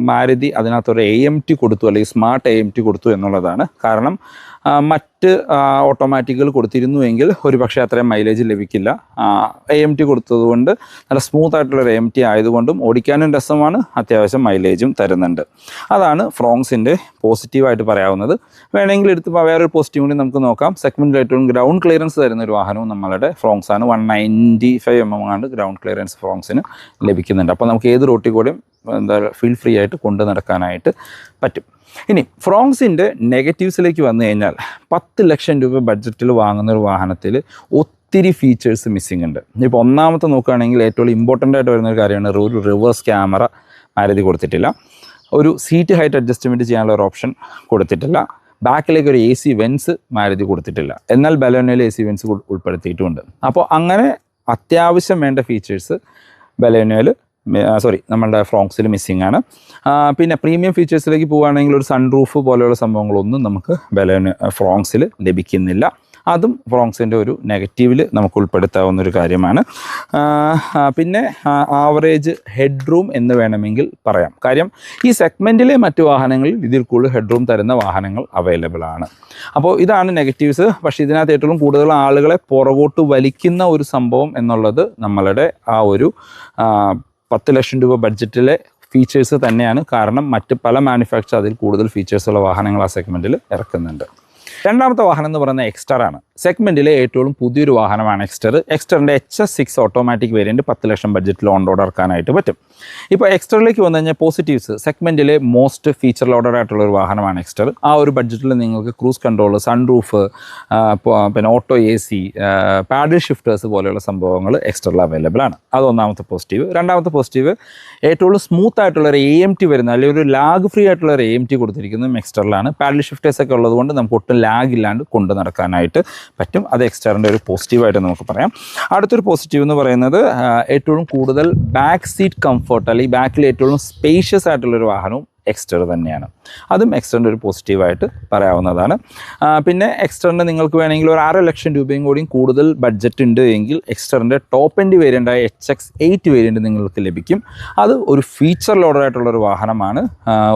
മാരുതി അതിനകത്തൊരു AMT കൊടുത്തു അല്ലെങ്കിൽ സ്മാർട്ട് AMT കൊടുത്തു എന്നുള്ളതാണ്. കാരണം മറ്റ് ഓട്ടോമാറ്റിക്കുകൾ കൊടുത്തിരുന്നുവെങ്കിൽ ഒരു പക്ഷേ അത്രയും മൈലേജ് ലഭിക്കില്ല. AMT കൊടുത്തതുകൊണ്ട് നല്ല സ്മൂത്ത് ആയിട്ടുള്ളൊരു AMT ആയതുകൊണ്ടും ഓടിക്കാനും രസമാണ്, അത്യാവശ്യം മൈലേജും തരുന്നുണ്ട്. അതാണ് ഫ്രോങ്സിൻ്റെ പോസിറ്റീവായിട്ട് പറയാവുന്നത്. വേണമെങ്കിൽ വേറൊരു പോസിറ്റീവ് കൂടി നമുക്ക് നോക്കാം. സെഗ്മെൻറ്റിൽ ഏറ്റവും ഗ്രൗണ്ട് ക്ലിയറൻസ് തരുന്ന ഒരു വാഹനവും നമ്മളുടെ ഫ്രോങ്സാണ്. 195 mm ആണ് ഗ്രൗണ്ട് ക്ലിയറൻസ് ഫ്രോങ്സിന് ലഭിക്കുന്നുണ്ട്. അപ്പോൾ നമുക്ക് ഏത് റോട്ടിൽ കൂടെയും ഫീൽ ഫ്രീ ആയിട്ട് കൊണ്ടു നടക്കാനായിട്ട് പറ്റും. ഇനി ഫ്രോങ്സിൻ്റെ നെഗറ്റീവ്സിലേക്ക് വന്നു കഴിഞ്ഞാൽ 10 ലക്ഷം രൂപ ബഡ്ജറ്റിൽ വാങ്ങുന്ന ഒരു വാഹനത്തിൽ ഒത്തിരി ഫീച്ചേഴ്സ് മിസ്സിംഗ് ഉണ്ട്. ഇപ്പോൾ ഒന്നാമത്തെ നോക്കുകയാണെങ്കിൽ ഏറ്റവും ഇമ്പോർട്ടൻ്റ് ആയിട്ട് വരുന്നൊരു കാര്യമാണ് ഒരു റിവേഴ്സ് ക്യാമറ മാരുതി കൊടുത്തിട്ടില്ല. ഒരു സീറ്റ് ഹൈറ്റ് അഡ്ജസ്റ്റ്മെൻറ്റ് ചെയ്യാനുള്ള ഒരു ഓപ്ഷൻ കൊടുത്തിട്ടില്ല. ബാക്കിലേക്ക് ഒരു AC വെൻസ് മാരുതി കൊടുത്തിട്ടില്ല. എന്നാൽ ബലേനോയിൽ AC വെൻസ് ഉൾപ്പെടുത്തിയിട്ടുമുണ്ട്. അപ്പോൾ അങ്ങനെ അത്യാവശ്യം വേണ്ട ഫീച്ചേഴ്സ് നമ്മളുടെ ഫ്രോങ്സിൽ മിസ്സിംഗ് ആണ്. പിന്നെ പ്രീമിയം ഫീച്ചേഴ്സിലേക്ക് പോവുകയാണെങ്കിൽ ഒരു സൺറൂഫ് പോലെയുള്ള സംഭവങ്ങളൊന്നും നമുക്ക് ഫ്രോങ്സിൽ ലഭിക്കുന്നില്ല. അതും ഫ്രോങ്സിൻ്റെ ഒരു നെഗറ്റീവിൽ നമുക്ക് ഉൾപ്പെടുത്താവുന്നൊരു കാര്യമാണ്. പിന്നെ ആവറേജ് ഹെഡ് റൂം എന്ന് വേണമെങ്കിൽ പറയാം. കാര്യം ഈ സെഗ്മെൻറ്റിലെ മറ്റു വാഹനങ്ങളിൽ ഇതിൽ കൂടുതൽ ഹെഡ് റൂം തരുന്ന വാഹനങ്ങൾ അവൈലബിൾ ആണ്. അപ്പോൾ ഇതാണ് നെഗറ്റീവ്സ്. പക്ഷേ ഇതിനകത്ത് ഏറ്റവും കൂടുതൽ ആളുകളെ പുറകോട്ട് വലിക്കുന്ന ഒരു സംഭവം എന്നുള്ളത് നമ്മളുടെ ആ ഒരു 10 ലക്ഷം രൂപ ബഡ്ജറ്റിലെ ഫീച്ചേഴ്സ് തന്നെയാണ്. കാരണം മറ്റ് പല മാനുഫാക്ചർ അതിൽ കൂടുതൽ ഫീച്ചേഴ്സുള്ള വാഹനങ്ങൾ ആ സെഗ്മെൻറ്റിൽ ഇറക്കുന്നുണ്ട്. രണ്ടാമത്തെ വാഹനം എന്ന് പറയുന്നത് എക്സ്റ്റർ ആണ്. സെഗ്മെൻറ്റിലെ ഏറ്റവും പുതിയൊരു വാഹനമാണ് എക്സ്റ്റർ. എക്സ്റ്ററിൻ്റെ HS6 ഓട്ടോമാറ്റിക് വേരിയൻറ്റ് 10 ലക്ഷം ബഡ്ജറ്റിൽ ഓൺ റോഡ് ഇറക്കാനായിട്ട് പറ്റും. ഇപ്പോൾ എക്സ്റ്ററിലേക്ക് വന്നു കഴിഞ്ഞാൽ പോസിറ്റീവ്സ്, സെഗ്മെൻറ്റിലെ മോസ്റ്റ് ഫീച്ചർ ലോഡഡ് ആയിട്ടുള്ള ഒരു വാഹനമാണ് എക്സ്റ്റർ. ആ ഒരു ബഡ്ജറ്റിൽ നിങ്ങൾക്ക് ക്രൂസ് കൺട്രോൾ, സൺറൂഫ്, പിന്നെ ഓട്ടോ AC, പാഡിൽ ഷിഫ്റ്റേഴ്സ് പോലെയുള്ള സംഭവങ്ങൾ എക്സ്റ്ററിൽ അവൈലബിൾ ആണ്. അത് ഒന്നാമത്തെ പോസിറ്റീവ്. രണ്ടാമത്തെ പോസിറ്റീവ് ഏറ്റവും സ്മൂത്ത് ആയിട്ടുള്ളൊരു AMT വരുന്ന അല്ലെങ്കിൽ ഒരു ലാഗ് ഫ്രീ ആയിട്ടുള്ളൊരു AMT കൊടുത്തിരിക്കുന്നതും എക്സ്റ്ററിലാണ്. പാഡിൽ ഷിഫ്റ്റേഴ്സൊക്കെ ഉള്ളതുകൊണ്ട് നമുക്ക് ഒട്ടും ലാഗ് ഇല്ലാണ്ട് കൊണ്ടു നടക്കാനായിട്ട് പറ്റും. അത് എക്സ്റ്ററിൻ്റെ ഒരു പോസിറ്റീവായിട്ട് നമുക്ക് പറയാം. അടുത്തൊരു പോസിറ്റീവ് എന്ന് പറയുന്നത് ഏറ്റവും കൂടുതൽ ബാക്ക് സീറ്റ് കംഫർട്ട് അല്ലെങ്കിൽ ബാക്കിൽ ഏറ്റവും സ്പേഷ്യസ് ആയിട്ടുള്ളൊരു വാഹനവും എക്സ്റ്റർ തന്നെയാണ്. അതും എക്സ്റ്ററിൻ്റെ ഒരു പോസിറ്റീവായിട്ട് പറയാവുന്നതാണ്. പിന്നെ എക്സ്റ്ററിൻ്റെ നിങ്ങൾക്ക് വേണമെങ്കിൽ ഒരു 6 ലക്ഷം രൂപയും കൂടിയും കൂടുതൽ ബഡ്ജറ്റ് ഉണ്ട് എങ്കിൽ എക്സ്റ്ററിൻ്റെ ടോപ്പ് എൻഡ് വേരിയൻ്റായ HX8 വേരിയൻറ്റ് നിങ്ങൾക്ക് ലഭിക്കും. അത് ഒരു ഫീച്ചർ ലോഡറായിട്ടുള്ളൊരു വാഹനമാണ്.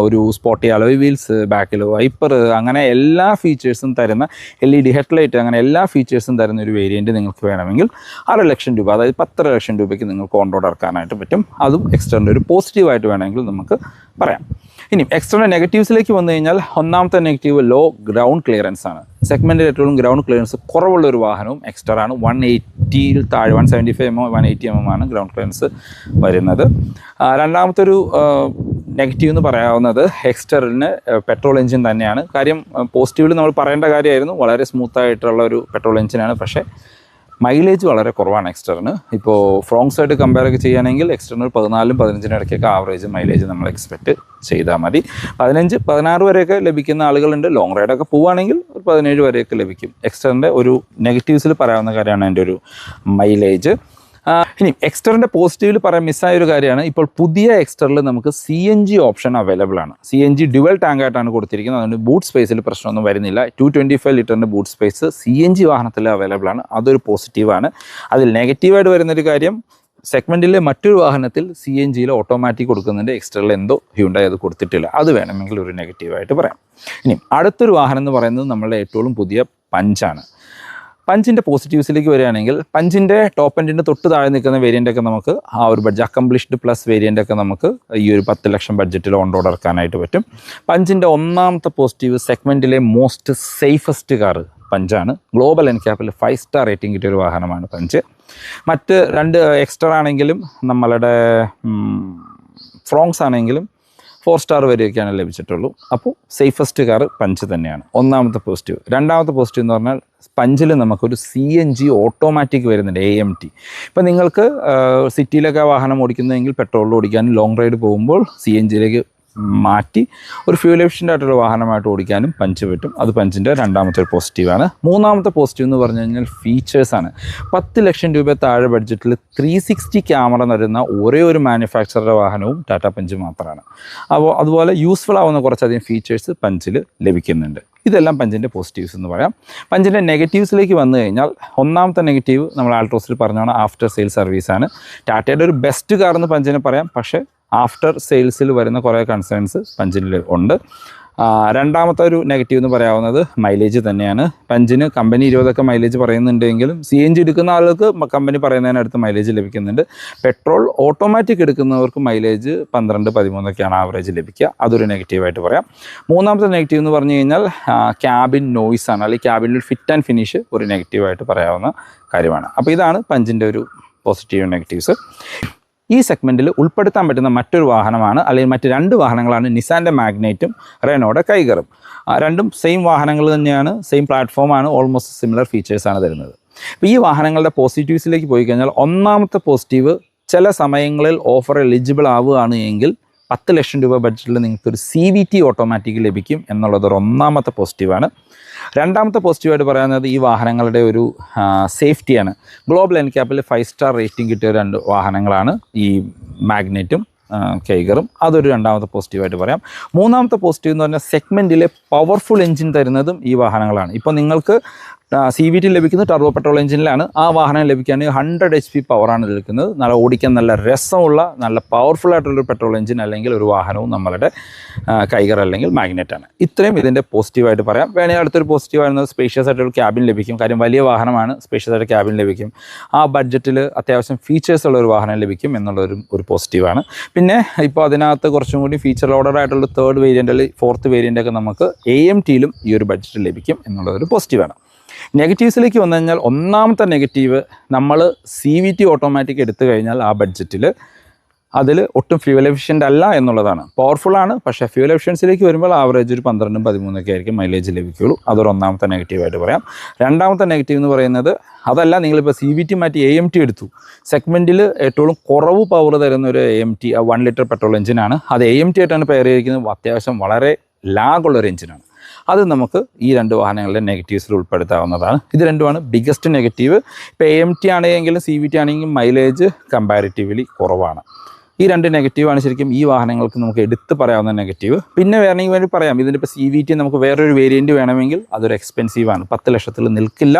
ഒരു സ്പോട്ടി അലോയ് വീൽസ്, ബാക്കിൽ വൈപ്പർ, അങ്ങനെ എല്ലാ ഫീച്ചേഴ്സും തരുന്ന LED ഹെഡ്ലൈറ്റ്, അങ്ങനെ എല്ലാ ഫീച്ചേഴ്സും തരുന്ന ഒരു വേരിയൻറ്റ് നിങ്ങൾക്ക് വേണമെങ്കിൽ 6 ലക്ഷം രൂപ, അതായത് 10 ലക്ഷം രൂപയ്ക്ക് നിങ്ങൾക്ക് ഓൺ റോഡ് ഇറക്കാനായിട്ട് പറ്റും. അതും എക്സ്റ്ററിൻ്റെ ഒരു പോസിറ്റീവായിട്ട് വേണമെങ്കിൽ നമുക്ക് പറയാം. ഇനി എക്സ്റ്ററിൻ്റെ നെഗറ്റീവ്സിലേക്ക് വന്നു കഴിഞ്ഞാൽ ഒന്നാമത്തെ നെഗറ്റീവ് ലോ ഗ്രൗണ്ട് ക്ലിയറൻസ് ആണ്. സെഗ്മെൻറ്റിൽ ഏറ്റവും ഗ്രൗണ്ട് ക്ലിയറൻസ് കുറവുള്ള ഒരു വാഹനവും എക്സ്റ്ററാണ്. 180 താഴെ 175 mm 180 mm ആണ് ഗ്രൗണ്ട് ക്ലിയറൻസ് വരുന്നത്. രണ്ടാമത്തെ ഒരു നെഗറ്റീവ് എന്ന് പറയാവുന്നത് എക്സ്റ്ററിന് പെട്രോൾ എഞ്ചിൻ തന്നെയാണ്. കാര്യം പോസിറ്റീവിൽ നമ്മൾ പറയേണ്ട കാര്യമായിരുന്നു, വളരെ സ്മൂത്തായിട്ടുള്ള ഒരു പെട്രോൾ എഞ്ചിനാണ്. പക്ഷേ മൈലേജ് വളരെ കുറവാണ് എക്സ്റ്ററിന്. ഇപ്പോൾ ഫ്രോങ്സായിട്ട് കമ്പയർ ഒക്കെ ചെയ്യുകയാണെങ്കിൽ എക്സ്റ്ററിന് 14-15 ഇടയ്ക്കൊക്കെ ആവറേജ് മൈലേജ് നമ്മൾ എക്സ്പെക്റ്റ് ചെയ്താൽ മതി. 15-16 വരെയൊക്കെ ലഭിക്കുന്ന ആളുകളുണ്ട്. ലോങ് റൈഡൊക്കെ പോവുകയാണെങ്കിൽ ഒരു 17 വരെയൊക്കെ ലഭിക്കും. എക്സ്റ്ററിൻ്റെ ഒരു നെഗറ്റീവ്സിൽ പറയാവുന്ന കാര്യമാണ് അതിൻ്റെ ഒരു മൈലേജ്. ഇനി എക്സ്റ്ററിൻ്റെ പോസിറ്റീവിൽ പറയാൻ മിസ്സായ ഒരു കാര്യമാണ്, ഇപ്പോൾ പുതിയ എക്സ്റ്ററിൽ നമുക്ക് CNG ഓപ്ഷൻ അവൈലബിൾ ആണ്. CNG ഡ്യുവൽ ടാങ്ക് ആയിട്ടാണ് കൊടുത്തിരിക്കുന്നത്. അതുകൊണ്ട് ബൂട്ട് സ്പേസിൽ പ്രശ്നമൊന്നും വരുന്നില്ല. 225 ലിറ്ററിൻ്റെ ബൂട്ട് സ്പേസ് CNG വാഹനത്തിൽ അവൈലബിൾ ആണ്. അതൊരു പോസിറ്റീവാണ്. അതിൽ നെഗറ്റീവായിട്ട് വരുന്നൊരു കാര്യം, സെഗ്മെൻറ്റിലെ മറ്റൊരു വാഹനത്തിൽ CNGയിൽ ഓട്ടോമാറ്റിക് കൊടുക്കുന്നുണ്ട്, എക്സ്റ്ററിൽ എന്തോ ഹ്യുണ്ടായി അത് കൊടുത്തിട്ടില്ല. അത് വേണമെങ്കിൽ ഒരു നെഗറ്റീവായിട്ട് പറയാം. ഇനി അടുത്തൊരു വാഹനം എന്ന് പറയുന്നത് നമ്മളുടെ ഏറ്റവും പുതിയ പഞ്ചാണ്. പഞ്ചിൻ്റെ പോസിറ്റീവ്സിലേക്ക് വരികയാണെങ്കിൽ പഞ്ചിൻ്റെ ടോപ്പ് എൻഡിൻ്റെ തൊട്ട് താഴെ നിൽക്കുന്ന വേരിയൻ്റൊക്കെ നമുക്ക് ആ ഒരു ബഡ്ജറ്റ് അക്കംപ്ലിഷ്ഡ് പ്ലസ് വേരിയൻ്റൊക്കെ നമുക്ക് ഈ ഒരു 10 ലക്ഷം ബഡ്ജറ്റിൽ ഓൺ റോഡ് ഇറക്കാനായിട്ട് പറ്റും. പഞ്ചിൻ്റെ ഒന്നാമത്തെ പോസിറ്റീവ് സെഗ്മെൻറ്റിലെ മോസ്റ്റ് സേഫസ്റ്റ് കാർ പഞ്ചാണ്. ഗ്ലോബൽ എൻക്യാപ്പിൽ 5 സ്റ്റാർ റേറ്റിംഗ് കിട്ടിയ ഒരു വാഹനമാണ് പഞ്ച്. മറ്റ് 2 എക്സ്റ്റർ ആണെങ്കിലും നമ്മളുടെ ഫ്രോങ്സ് ആണെങ്കിലും 4 സ്റ്റാർ വരെയൊക്കെയാണ് ലഭിച്ചിട്ടുള്ളൂ. അപ്പോൾ സേഫസ്റ്റ് കാർ പഞ്ച് തന്നെയാണ് ഒന്നാമത്തെ പോസിറ്റീവ്. രണ്ടാമത്തെ പോസിറ്റീവ് എന്ന് പറഞ്ഞാൽ പഞ്ചിൽ നമുക്കൊരു CNG ഓട്ടോമാറ്റിക് വരുന്നുണ്ട്, AMT. ഇപ്പം നിങ്ങൾക്ക് സിറ്റിയിലൊക്കെ വാഹനം ഓടിക്കുന്നതെങ്കിൽ പെട്രോളിൽ ഓടിക്കാനും ലോങ് റൈഡ് പോകുമ്പോൾ CNGയിലേക്ക് മാറ്റി ഒരു ഫ്യൂൽ എഫിഷ്യൻ്റ് ആയിട്ടുള്ള വാഹനമായിട്ട് ഓടിക്കാനും പഞ്ച് പറ്റും. അത് പഞ്ചിൻ്റെ രണ്ടാമത്തെ ഒരു പോസിറ്റീവാണ്. മൂന്നാമത്തെ പോസിറ്റീവ് എന്ന് പറഞ്ഞു കഴിഞ്ഞാൽ ഫീച്ചേഴ്സാണ്. 10 ലക്ഷം രൂപ താഴെ ബഡ്ജറ്റിൽ 360 ക്യാമറ തരുന്ന ഒരേ ഒരു മാനുഫാക്ചറുടെ വാഹനവും ടാറ്റ പഞ്ച് മാത്രമാണ്. അപ്പോൾ അതുപോലെ യൂസ്ഫുൾ ആവുന്ന കുറച്ചധികം ഫീച്ചേഴ്സ് പഞ്ചിൽ ലഭിക്കുന്നുണ്ട്. ഇതെല്ലാം പഞ്ചിൻ്റെ പോസിറ്റീവ്സ് എന്ന് പറയാം. പഞ്ചിൻ്റെ നെഗറ്റീവ്സിലേക്ക് വന്നു കഴിഞ്ഞാൽ ഒന്നാമത്തെ നെഗറ്റീവ് നമ്മൾ ആൾട്രോസിൽ പറഞ്ഞാണ് ആഫ്റ്റർ സെയിൽ സർവീസാണ്. ടാറ്റയുടെ ഒരു ബെസ്റ്റ് കാർ എന്ന് പഞ്ചിനെ പറയാം, പക്ഷേ ആഫ്റ്റർ സെയിൽസിൽ വരുന്ന കുറേ കൺസേൺസ് പഞ്ചിൽ ഉണ്ട്. രണ്ടാമത്തെ ഒരു നെഗറ്റീവ് എന്ന് പറയാവുന്നത് മൈലേജ് തന്നെയാണ്. പഞ്ചിന് കമ്പനി 20 മൈലേജ് പറയുന്നുണ്ടെങ്കിലും CNG എടുക്കുന്ന ആളുകൾക്ക് കമ്പനി പറയുന്നതിനടുത്ത് മൈലേജ് ലഭിക്കുന്നുണ്ട്. പെട്രോൾ ഓട്ടോമാറ്റിക് എടുക്കുന്നവർക്ക് മൈലേജ് 12-13 ആവറേജ് ലഭിക്കുക. അതൊരു നെഗറ്റീവായിട്ട് പറയാം. മൂന്നാമത്തെ നെഗറ്റീവ് എന്ന് പറഞ്ഞു കഴിഞ്ഞാൽ ക്യാബിൻ നോയ്സ് ആണ്, അല്ലെങ്കിൽ ക്യാബിനിൽ ഫിറ്റ് ആൻഡ് ഫിനിഷ് ഒരു നെഗറ്റീവായിട്ട് പറയാവുന്ന കാര്യമാണ്. അപ്പോൾ ഇതാണ് പഞ്ചിൻ്റെ ഒരു പോസിറ്റീവ് നെഗറ്റീവ്സ്. ഈ സെഗ്മെൻറ്റിൽ ഉൾപ്പെടുത്താൻ പറ്റുന്ന മറ്റൊരു വാഹനമാണ്, അല്ലെങ്കിൽ മറ്റ് 2 വാഹനങ്ങളാണ് നിസാൻ്റെ മാഗ്നൈറ്റും റെനോയുടെ കൈഗറും. രണ്ടും സെയിം വാഹനങ്ങൾ തന്നെയാണ്, സെയിം പ്ലാറ്റ്ഫോമാണ്, ഓൾമോസ്റ്റ് സിമിലർ ഫീച്ചേഴ്സാണ് തരുന്നത്. അപ്പോൾ ഈ വാഹനങ്ങളുടെ പോസിറ്റീവ്സിലേക്ക് പോയി കഴിഞ്ഞാൽ ഒന്നാമത്തെ പോസിറ്റീവ്, ചില സമയങ്ങളിൽ ഓഫർ എലിജിബിൾ ആവുകയാണ് എങ്കിൽ 10 ലക്ഷം രൂപ ബഡ്ജറ്റിൽ നിങ്ങൾക്കൊരു CVT ഓട്ടോമാറ്റിക് ലഭിക്കും എന്നുള്ളതൊരു ഒന്നാമത്തെ പോസിറ്റീവാണ്. രണ്ടാമത്തെ പോസിറ്റീവായിട്ട് പറയുന്നത് ഈ വാഹനങ്ങളുടെ ഒരു സേഫ്റ്റിയാണ്. ഗ്ലോബൽ എൻക്യാപ്പിൽ 5 സ്റ്റാർ റേറ്റിംഗ് കിട്ടിയ 2 വാഹനങ്ങളാണ് ഈ മാഗ്നറ്റും കൈഗറും. അതൊരു രണ്ടാമത്തെ പോസിറ്റീവായിട്ട് പറയാം. മൂന്നാമത്തെ പോസിറ്റീവ് എന്ന് പറഞ്ഞാൽ സെഗ്മെൻറ്റിലെ പവർഫുൾ എഞ്ചിൻ തരുന്നതും ഈ വാഹനങ്ങളാണ്. ഇപ്പോൾ നിങ്ങൾക്ക് CVT ലഭിക്കുന്നത് ടർബോ പെട്രോൾ എഞ്ചിനിലാണ്. ആ വാഹനം ലഭിക്കാൻ 100 HP പവറാണ് ലഭിക്കുന്നത്. നല്ല ഓടിക്കാൻ നല്ല രസമുള്ള നല്ല പവർഫുൾ ആയിട്ടുള്ളൊരു പെട്രോൾ എഞ്ചിൻ അല്ലെങ്കിൽ ഒരു വാഹനവും നമ്മളുടെ കൈഗർ അല്ലെങ്കിൽ മാഗ്നറ്റാണ്. ഇത്രയും ഇതിൻ്റെ പോസിറ്റീവായിട്ട് പറയാം. വേണമെങ്കിൽ അടുത്തൊരു പോസിറ്റീവ് ആയിരുന്നത് സ്പേഷ്യസ് ആയിട്ടൊരു ക്യാബിൻ ലഭിക്കും. കാര്യം വലിയ വാഹനമാണ്, സ്പേഷ്യസ് ആയിട്ട് ക്യാബിൻ ലഭിക്കും. ആ ബഡ്ജറ്റിൽ അത്യാവശ്യം ഫീച്ചേഴ്സ് ഉള്ള ഒരു വാഹനം ലഭിക്കും എന്നുള്ളൊരു പോസിറ്റീവാണ്. പിന്നെ ഇപ്പോൾ അതിനകത്ത് കുറച്ചും കൂടി ഫീച്ചർ ലോഡഡ് ആയിട്ടുള്ള 3rd വേരിയൻ്റ് അല്ലെങ്കിൽ 4th വേരിയൻ്റൊക്കെ നമുക്ക് AMTയിലും ഈ ഒരു ബഡ്ജറ്റിൽ ലഭിക്കും എന്നുള്ളൊരു പോസിറ്റീവാണ്. നെഗറ്റീവ്സിലേക്ക് വന്നു കഴിഞ്ഞാൽ ഒന്നാമത്തെ നെഗറ്റീവ്, നമ്മൾ CVT ഓട്ടോമാറ്റിക് എടുത്തു കഴിഞ്ഞാൽ ആ ബഡ്ജറ്റിൽ അതിൽ ഒട്ടും ഫ്യൂവൽ എഫിഷ്യൻ്റ് അല്ല എന്നുള്ളതാണ്. പവർഫുള്ളാണ്, പക്ഷേ ഫ്യൂവൽ എഫിഷ്യൻസിലേക്ക് വരുമ്പോൾ ആവറേജ് ഒരു 12-13 ആയിരിക്കും മൈലേജ് ലഭിക്കുകയുള്ളൂ. അതൊരു ഒന്നാമത്തെ നെഗറ്റീവായിട്ട് പറയാം. രണ്ടാമത്തെ നെഗറ്റീവ് എന്ന് പറയുന്നത് അതല്ല, നിങ്ങളിപ്പോൾ CVT മാറ്റി AMT എടുത്തു. സെഗ്മെൻറ്റിൽ ഏറ്റവും കുറവ് പവർ തരുന്ന ഒരു AMT 1 ലിറ്റർ പെട്രോൾ എഞ്ചിനാണ്. അത് AMT ആയിട്ടാണ് പെയർ ചെയ്തിരിക്കുന്നത്. അത്യാവശ്യം വളരെ ലാഗുള്ളൊരു എഞ്ചിനാണ്. അത് നമുക്ക് ഈ 2 വാഹനങ്ങളുടെ നെഗറ്റീവ്സിൽ ഉൾപ്പെടുത്താവുന്നതാണ്. ഇത് രണ്ടുമാണ് ബിഗ്ഗസ്റ്റ് നെഗറ്റീവ്. ഇപ്പോൾ AMT ആണെങ്കിലും CVT ആണെങ്കിലും മൈലേജ് കമ്പാരിറ്റീവ്ലി കുറവാണ്. ഈ രണ്ട് നെഗറ്റീവാണ് ശരിക്കും ഈ വാഹനങ്ങൾക്ക് നമുക്ക് എടുത്ത് പറയാവുന്ന നെഗറ്റീവ്. പിന്നെ വേണമെങ്കിൽ വേണ്ടി പറയാം, ഇതിൻ്റെ ഇപ്പോൾ CVT നമുക്ക് വേറൊരു വേരിയൻറ്റ് വേണമെങ്കിൽ അതൊരു എക്സ്പെൻസീവാണ്, 10 ലക്ഷത്തിൽ നിൽക്കില്ല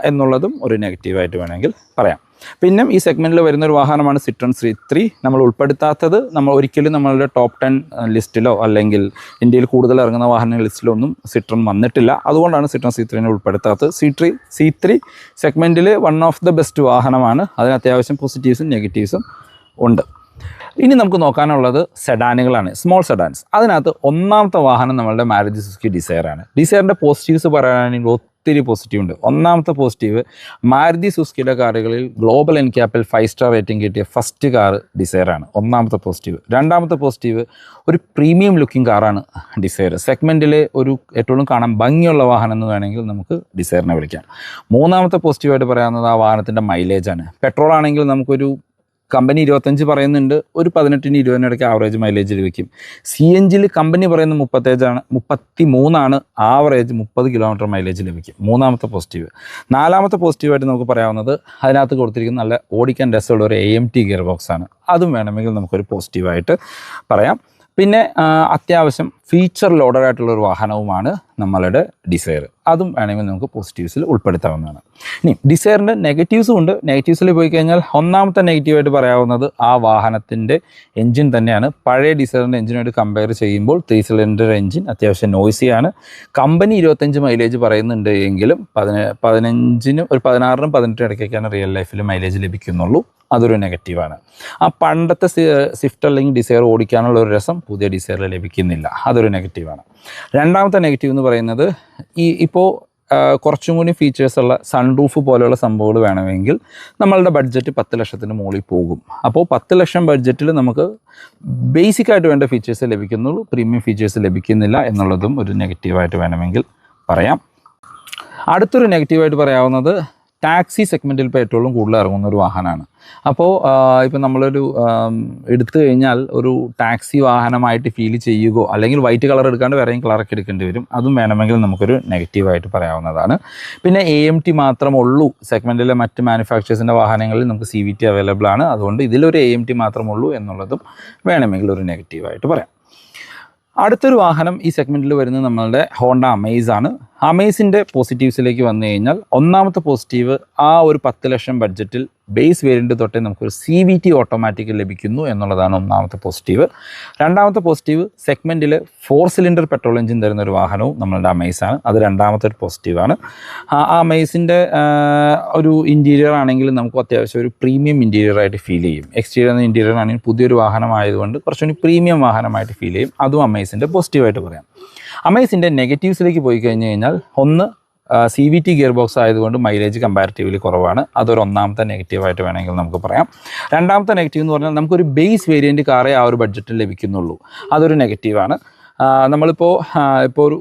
എന്നുള്ളതും ഒരു നെഗറ്റീവായിട്ട് വേണമെങ്കിൽ പറയാം. പിന്നെ ഈ സെഗ്മെൻറ്റിൽ വരുന്നൊരു വാഹനമാണ് സിട്രോൺ C3. നമ്മൾ ഉൾപ്പെടുത്താത്തത് നമ്മൾ ഒരിക്കലും നമ്മളുടെ ടോപ്പ് 10 ലിസ്റ്റിലോ അല്ലെങ്കിൽ ഇന്ത്യയിൽ കൂടുതൽ ഇറങ്ങുന്ന വാഹന ലിസ്റ്റിലോ ഒന്നും സിട്രോൺ വന്നിട്ടില്ല. അതുകൊണ്ടാണ് സിട്രോൺ C3നെ ഉൾപ്പെടുത്താത്തത്. C3 സെഗ്മെൻറ്റിൽ വൺ ഓഫ് ദ ബെസ്റ്റ് വാഹനമാണ്. അതിന് അത്യാവശ്യം പോസിറ്റീവ്സും നെഗറ്റീവ്സും ഉണ്ട്. ഇനി നമുക്ക് നോക്കാനുള്ളത് സെഡാനുകളാണ്, സ്മോൾ സെഡാൻസ്. അതിനകത്ത് ഒന്നാമത്തെ വാഹനം നമ്മളുടെ മാരുതി സുസുക്കി ഡിസയറാണ്. ഡിസയറിൻ്റെ പോസിറ്റീവ്സ് പറയുകയാണെങ്കിൽ ഒത്തിരി പോസിറ്റീവ് ഉണ്ട്. ഒന്നാമത്തെ പോസിറ്റീവ്, മാരുതി സുസുക്കിയുടെ കാറുകളിൽ ഗ്ലോബൽ എൻക്യാപ്പിൽ 5 സ്റ്റാർ റേറ്റിംഗ് കിട്ടിയ ഫസ്റ്റ് കാർ ഡിസയറാണ്. ഒന്നാമത്തെ പോസിറ്റീവ്. രണ്ടാമത്തെ പോസിറ്റീവ്, ഒരു പ്രീമിയം ലുക്കിംഗ് കാറാണ് ഡിസയർ. സെഗ്മെൻറ്റിൽ ഒരു ഏറ്റവും കാണാൻ ഭംഗിയുള്ള വാഹനം എന്ന് വേണമെങ്കിൽ നമുക്ക് ഡിസയറിനെ വിളിക്കാം. മൂന്നാമത്തെ പോസിറ്റീവായിട്ട് പറയാവുന്നത് ആ വാഹനത്തിൻ്റെ മൈലേജാണ്. പെട്രോൾ ആണെങ്കിൽ നമുക്കൊരു കമ്പനി 25 പറയുന്നുണ്ട്, ഒരു 18-20 ഇടയ്ക്ക് ആവറേജ് മൈലേജ് ലഭിക്കും. CNGയിൽ കമ്പനി പറയുന്നത് 33 ആവറേജ് 30 കിലോമീറ്റർ മൈലേജ് ലഭിക്കും. മൂന്നാമത്തെ പോസിറ്റീവ്. നാലാമത്തെ പോസിറ്റീവായിട്ട് നമുക്ക് പറയാവുന്നത് അതിനകത്ത് കൊടുത്തിരിക്കുന്ന നല്ല ഓടിക്കാൻ രസമുള്ള ഒരു AMT ഗിയർ ബോക്സാണ്. അതും വേണമെങ്കിൽ നമുക്കൊരു പോസിറ്റീവായിട്ട് പറയാം. പിന്നെ അത്യാവശ്യം ഫീച്ചർ ലോഡഡ് ആയിട്ടുള്ളൊരു വാഹനവുമാണ് നമ്മളുടെ ഡിസയർ. അതും വേണമെങ്കിൽ നമുക്ക് പോസിറ്റീവ്സിൽ ഉൾപ്പെടുത്താവുന്നതാണ്. ഇനി ഡിസയറിൻ്റെ നെഗറ്റീവ്സും ഉണ്ട്. നെഗറ്റീവ്സിൽ പോയി കഴിഞ്ഞാൽ ഒന്നാമത്തെ നെഗറ്റീവായിട്ട് പറയാവുന്നത് ആ വാഹനത്തിൻ്റെ എൻജിൻ തന്നെയാണ്. പഴയ ഡിസയറിൻ്റെ എൻജിനായിട്ട് കമ്പയർ ചെയ്യുമ്പോൾ 3 സിലിണ്ടർ എൻജിൻ അത്യാവശ്യം നോയ്സിയാണ്. കമ്പനി 25 മൈലേജ് പറയുന്നുണ്ട് എങ്കിലും 15 ഒരു 16-നും 18 ഇടയ്ക്കൊക്കെയാണ് റിയൽ ലൈഫിൽ മൈലേജ് ലഭിക്കുന്നുള്ളൂ. അതൊരു നെഗറ്റീവാണ്. ആ പണ്ടത്തെ സ്വിഫ്റ്റ് അല്ലെങ്കിൽ ഡിസയർ ഓടിക്കാനുള്ള ഒരു രസം പുതിയ ഡിസയറിൽ ലഭിക്കുന്നില്ല. അതൊരു നെഗറ്റീവാണ്. രണ്ടാമത്തെ നെഗറ്റീവ് എന്ന് പറയുന്നത് ഇപ്പോൾ കുറച്ചും കൂടി ഫീച്ചേഴ്സുള്ള സൺറൂഫ് പോലെയുള്ള സംഭവങ്ങൾ വേണമെങ്കിൽ നമ്മളുടെ ബഡ്ജറ്റ് 10 ലക്ഷത്തിന് മുകളിൽ പോകും. അപ്പോൾ 10 ലക്ഷം ബഡ്ജറ്റിൽ നമുക്ക് ബേസിക്കായിട്ട് വേണ്ട ഫീച്ചേഴ്സ് ലഭിക്കുന്നുള്ളൂ, പ്രീമിയം ഫീച്ചേഴ്സ് ലഭിക്കുന്നില്ല എന്നുള്ളതും ഒരു നെഗറ്റീവായിട്ട് വേണമെങ്കിൽ പറയാം. അടുത്തൊരു നെഗറ്റീവായിട്ട് പറയാവുന്നത് ടാക്സി സെഗ്മെൻറ്റിൽ പെട്രോളും കൂടുതൽ ഇറങ്ങുന്ന ഒരു വാഹനമാണ്. അപ്പോൾ ഇപ്പോൾ നമ്മളൊരു എടുത്തു കഴിഞ്ഞാൽ ഒരു ടാക്സി വാഹനമായിട്ട് ഫീൽ ചെയ്യുകയോ അല്ലെങ്കിൽ വൈറ്റ് കളർ എടുക്കാണ്ട് വേറെയും കളറൊക്കെ എടുക്കേണ്ടി വരും. അതും വേണമെങ്കിൽ നമുക്കൊരു നെഗറ്റീവായിട്ട് പറയാവുന്നതാണ്. പിന്നെ AMT മാത്രമുള്ളൂ സെഗ്മെൻറ്റിലെ മറ്റ് മാനുഫാക്ചേഴ്സിൻ്റെ വാഹനങ്ങളിൽ നമുക്ക് CVT അവൈലബിൾ ആണ്. അതുകൊണ്ട് ഇതിലൊരു AMT മാത്രമുള്ളൂ എന്നുള്ളതും വേണമെങ്കിൽ ഒരു നെഗറ്റീവായിട്ട് പറയാം. അടുത്തൊരു വാഹനം ഈ സെഗ്മെൻറ്റിൽ വരുന്നത് നമ്മളുടെ ഹോണ്ട അമേസ് ആണ്. അമേസിൻ്റെ പോസിറ്റീവ്സിലേക്ക് വന്നു കഴിഞ്ഞാൽ ഒന്നാമത്തെ പോസിറ്റീവ്, ആ ഒരു 10 ലക്ഷം ബഡ്ജറ്റിൽ ബേസ് വേരിയൻറ്റ് തൊട്ടേ നമുക്കൊരു CVT ഓട്ടോമാറ്റിക് ലഭിക്കുന്നു എന്നുള്ളതാണ് ഒന്നാമത്തെ പോസിറ്റീവ്. രണ്ടാമത്തെ പോസിറ്റീവ്, സെഗ്മെൻറ്റിൽ 4 സിലിണ്ടർ പെട്രോൾ എഞ്ചിൻ തരുന്ന ഒരു വാഹനവും നമ്മളുടെ അമേസാണ്. അത് രണ്ടാമത്തെ ഒരു പോസിറ്റീവാണ്. ആ അമേസിൻ്റെ ഒരു ഇൻറ്റീരിയർ ആണെങ്കിൽ നമുക്ക് അത്യാവശ്യം ഒരു പ്രീമിയം ഇൻറ്റീരിയറായിട്ട് ഫീൽ ചെയ്യും. എക്സ്റ്റീരിയർ എന്ന ഇൻറ്റീരിയർ ആണെങ്കിൽ പുതിയൊരു വാഹനമായതുകൊണ്ട് കുറച്ചുകൂടി പ്രീമിയം വാഹനമായിട്ട് ഫീൽ ചെയ്യും. അതും അമേസിൻ്റെ പോസിറ്റീവായിട്ട് പറയാം. അമേസിൻ്റെ നെഗറ്റീവ്സിലേക്ക് പോയി കഴിഞ്ഞ് കഴിഞ്ഞാൽ ഒന്ന്, CVT ഗിയർ ബോക്സ് ആയതുകൊണ്ട് മൈലേജ് കമ്പാരിറ്റീവ്ലി കുറവാണ്. അതൊരു ഒന്നാമത്തെ നെഗറ്റീവായിട്ട് വേണമെങ്കിൽ നമുക്ക് പറയാം. രണ്ടാമത്തെ നെഗറ്റീവ് എന്ന് പറഞ്ഞാൽ നമുക്കൊരു ബേസ് വേരിയൻറ്റ് കാറേ ആ ഒരു ബഡ്ജറ്റിൽ ലഭിക്കുന്നുള്ളൂ. അതൊരു നെഗറ്റീവാണ്. നമ്മളിപ്പോൾ ഒരു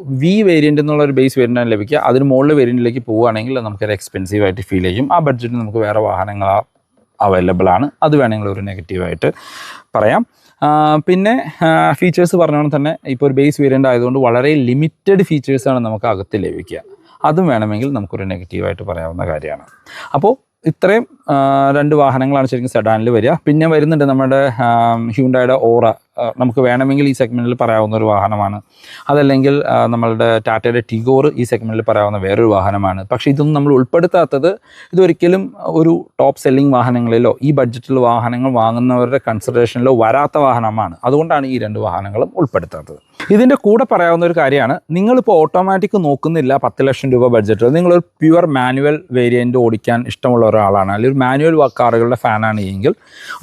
വേരിയൻ്റ് എന്നുള്ളൊരു ബേസ് വേരിയൻ്റാണ് ലഭിക്കുക. അതിന് മുകളിൽ വേരിയൻറ്റിലേക്ക് പോവുകയാണെങ്കിൽ നമുക്കൊരു എക്സ്പെൻസീവായിട്ട് ഫീൽ ചെയ്യും. ആ ബഡ്ജറ്റിൽ നമുക്ക് വേറെ വാഹനങ്ങൾ അവൈലബിൾ ആണ്. അത് വേണമെങ്കിൽ ഒരു നെഗറ്റീവായിട്ട് പറയാം. പിന്നെ ഫീച്ചേഴ്സ് പറഞ്ഞ തന്നെ ഇപ്പോൾ ഒരു ബേസ് വേരിയൻ്റ് ആയതുകൊണ്ട് വളരെ ലിമിറ്റഡ് ഫീച്ചേഴ്സാണ് നമുക്ക് അകത്ത് ലഭിക്കുക. അതും വേണമെങ്കിൽ നമുക്കൊരു നെഗറ്റീവായിട്ട് പറയാവുന്ന കാര്യമാണ്. അപ്പോൾ ഇത്രയും രണ്ട് വാഹനങ്ങളാണ് ശരിക്കും സെഡാനിൽ വരിക. പിന്നെ വരുന്നുണ്ട് നമ്മുടെ ഹ്യുണ്ടായുടെ ഓറ. നമുക്ക് വേണമെങ്കിൽ ഈ സെഗ്മെൻറ്റിൽ പറയാവുന്ന ഒരു വാഹനമാണ്. അതല്ലെങ്കിൽ നമ്മളുടെ ടാറ്റയുടെ ടിഗോർ ഈ സെഗ്മെൻറ്റിൽ പറയാവുന്ന വേറൊരു വാഹനമാണ്. പക്ഷേ ഇതൊന്നും നമ്മൾ ഉൾപ്പെടുത്താത്തത് ഇതൊരിക്കലും ഒരു ടോപ്പ് സെല്ലിംഗ് വാഹനങ്ങളിലോ ഈ ബഡ്ജറ്റിൽ വാഹനങ്ങൾ വാങ്ങുന്നവരുടെ കൺസിഡറേഷനിലോ വരാത്ത വാഹനമാണ്. അതുകൊണ്ടാണ് ഈ രണ്ട് വാഹനങ്ങളും ഉൾപ്പെടുത്താത്തത്. ഇതിൻ്റെ കൂടെ പറയാവുന്ന ഒരു കാര്യമാണ്, നിങ്ങളിപ്പോൾ ഓട്ടോമാറ്റിക് നോക്കുന്നില്ല 10 ലക്ഷം രൂപ ബഡ്ജറ്റിൽ, നിങ്ങളൊരു പ്യുവർ മാനുവൽ വേരിയൻറ്റ് ഓടിക്കാൻ ഇഷ്ടമുള്ള ഒരാളാണ്, അല്ലെങ്കിൽ ഒരു മാനുവൽ കാറുകളുടെ ഫാനാണ് എങ്കിൽ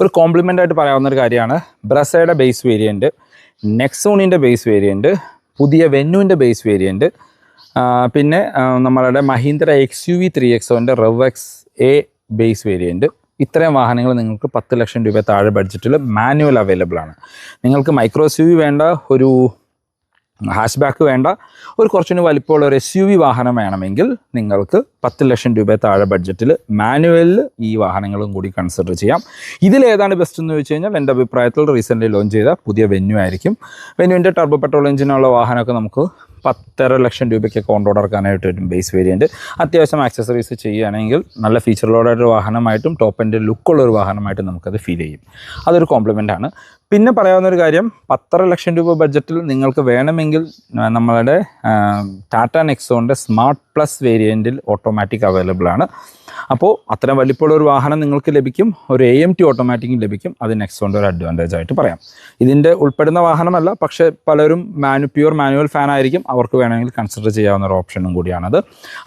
ഒരു കോംപ്ലിമെൻ്റ് ആയിട്ട് പറയാവുന്ന ഒരു കാര്യമാണ് ബ്രസയുടെ ബേസ് വേരിയൻറ്റ്, നെക്സോണിൻ്റെ ബേസ് വേരിയൻറ്റ്, പുതിയ വെന്നുവിൻ്റെ ബേസ് വേരിയൻറ്റ്, പിന്നെ നമ്മളുടെ Mahindra XUV 3XOൻ്റെ REVX A base variant. ഇത്രയും വാഹനങ്ങൾ നിങ്ങൾക്ക് 10 ലക്ഷം രൂപ താഴെ ബഡ്ജറ്റിൽ മാനുവൽ അവൈലബിൾ ആണ്. നിങ്ങൾക്ക് മൈക്രോ SUV വേണ്ട, ഒരു ഹാഷ് ബാക്ക് വേണ്ട, ഒരു കുറച്ചുകൂടി വലിപ്പമുള്ള ഒരു SUV വാഹനം വേണമെങ്കിൽ നിങ്ങൾക്ക് 10 ലക്ഷം രൂപ താഴെ ബഡ്ജറ്റിൽ മാനുവലിൽ ഈ വാഹനങ്ങളും കൂടി കൺസിഡർ ചെയ്യാം. ഇതിലേതാണ് ബെസ്റ്റ് എന്ന് ചോദിച്ചു കഴിഞ്ഞാൽ എൻ്റെ അഭിപ്രായത്തിൽ റീസെൻ്റ്ലി ലോഞ്ച് ചെയ്ത പുതിയ വെന്യൂ ആയിരിക്കും. വെന്യൂവിൻ്റെ ടർബോ പെട്രോൾ എഞ്ചിനുള്ള വാഹനമൊക്കെ നമുക്ക് 10.5 ലക്ഷം രൂപയ്ക്കൊക്കെ ഓൺ റോഡ് ഇറക്കാനായിട്ട് വരും ബേസ് വേരിയൻറ്റ്. അത്യാവശ്യം ആക്സസറീസ് ചെയ്യുകയാണെങ്കിൽ നല്ല ഫീച്ചറുള്ളൊരു വാഹനമായിട്ടും ടോപ്പ് എൻഡ് ലുക്കുള്ള ഒരു വാഹനമായിട്ടും നമുക്കത് ഫീൽ ചെയ്യും. അതൊരു കോംപ്ലിമെൻ്റ് ആണ്. പിന്നെ പറയാവുന്നൊരു കാര്യം, 10.5 ലക്ഷം രൂപ ബഡ്ജറ്റിൽ നിങ്ങൾക്ക് വേണമെങ്കിൽ നമ്മളുടെ ടാറ്റ നെക്സോണിൻ്റെ സ്മാർട്ട് പ്ലസ് വേരിയൻറ്റിൽ ഓട്ടോമാറ്റിക് അവൈലബിൾ ആണ്. അപ്പോൾ അത്രയും വലിപ്പമുള്ള ഒരു വാഹനം നിങ്ങൾക്ക് ലഭിക്കും, ഒരു AMT ഓട്ടോമാറ്റിക്കും ലഭിക്കും. അത് നെക്സോണിൻ്റെ ഒരു അഡ്വാൻറ്റേജ് ആയിട്ട് പറയാം. ഇതിൻ്റെ ഉൾപ്പെടുന്ന വാഹനമല്ല, പക്ഷേ പലരും പ്യുവർ മാനുവൽ ഫാൻ ആയിരിക്കും, അവർക്ക് വേണമെങ്കിൽ കൺസിഡർ ചെയ്യാവുന്ന ഒരു ഓപ്ഷനും കൂടിയാണത്.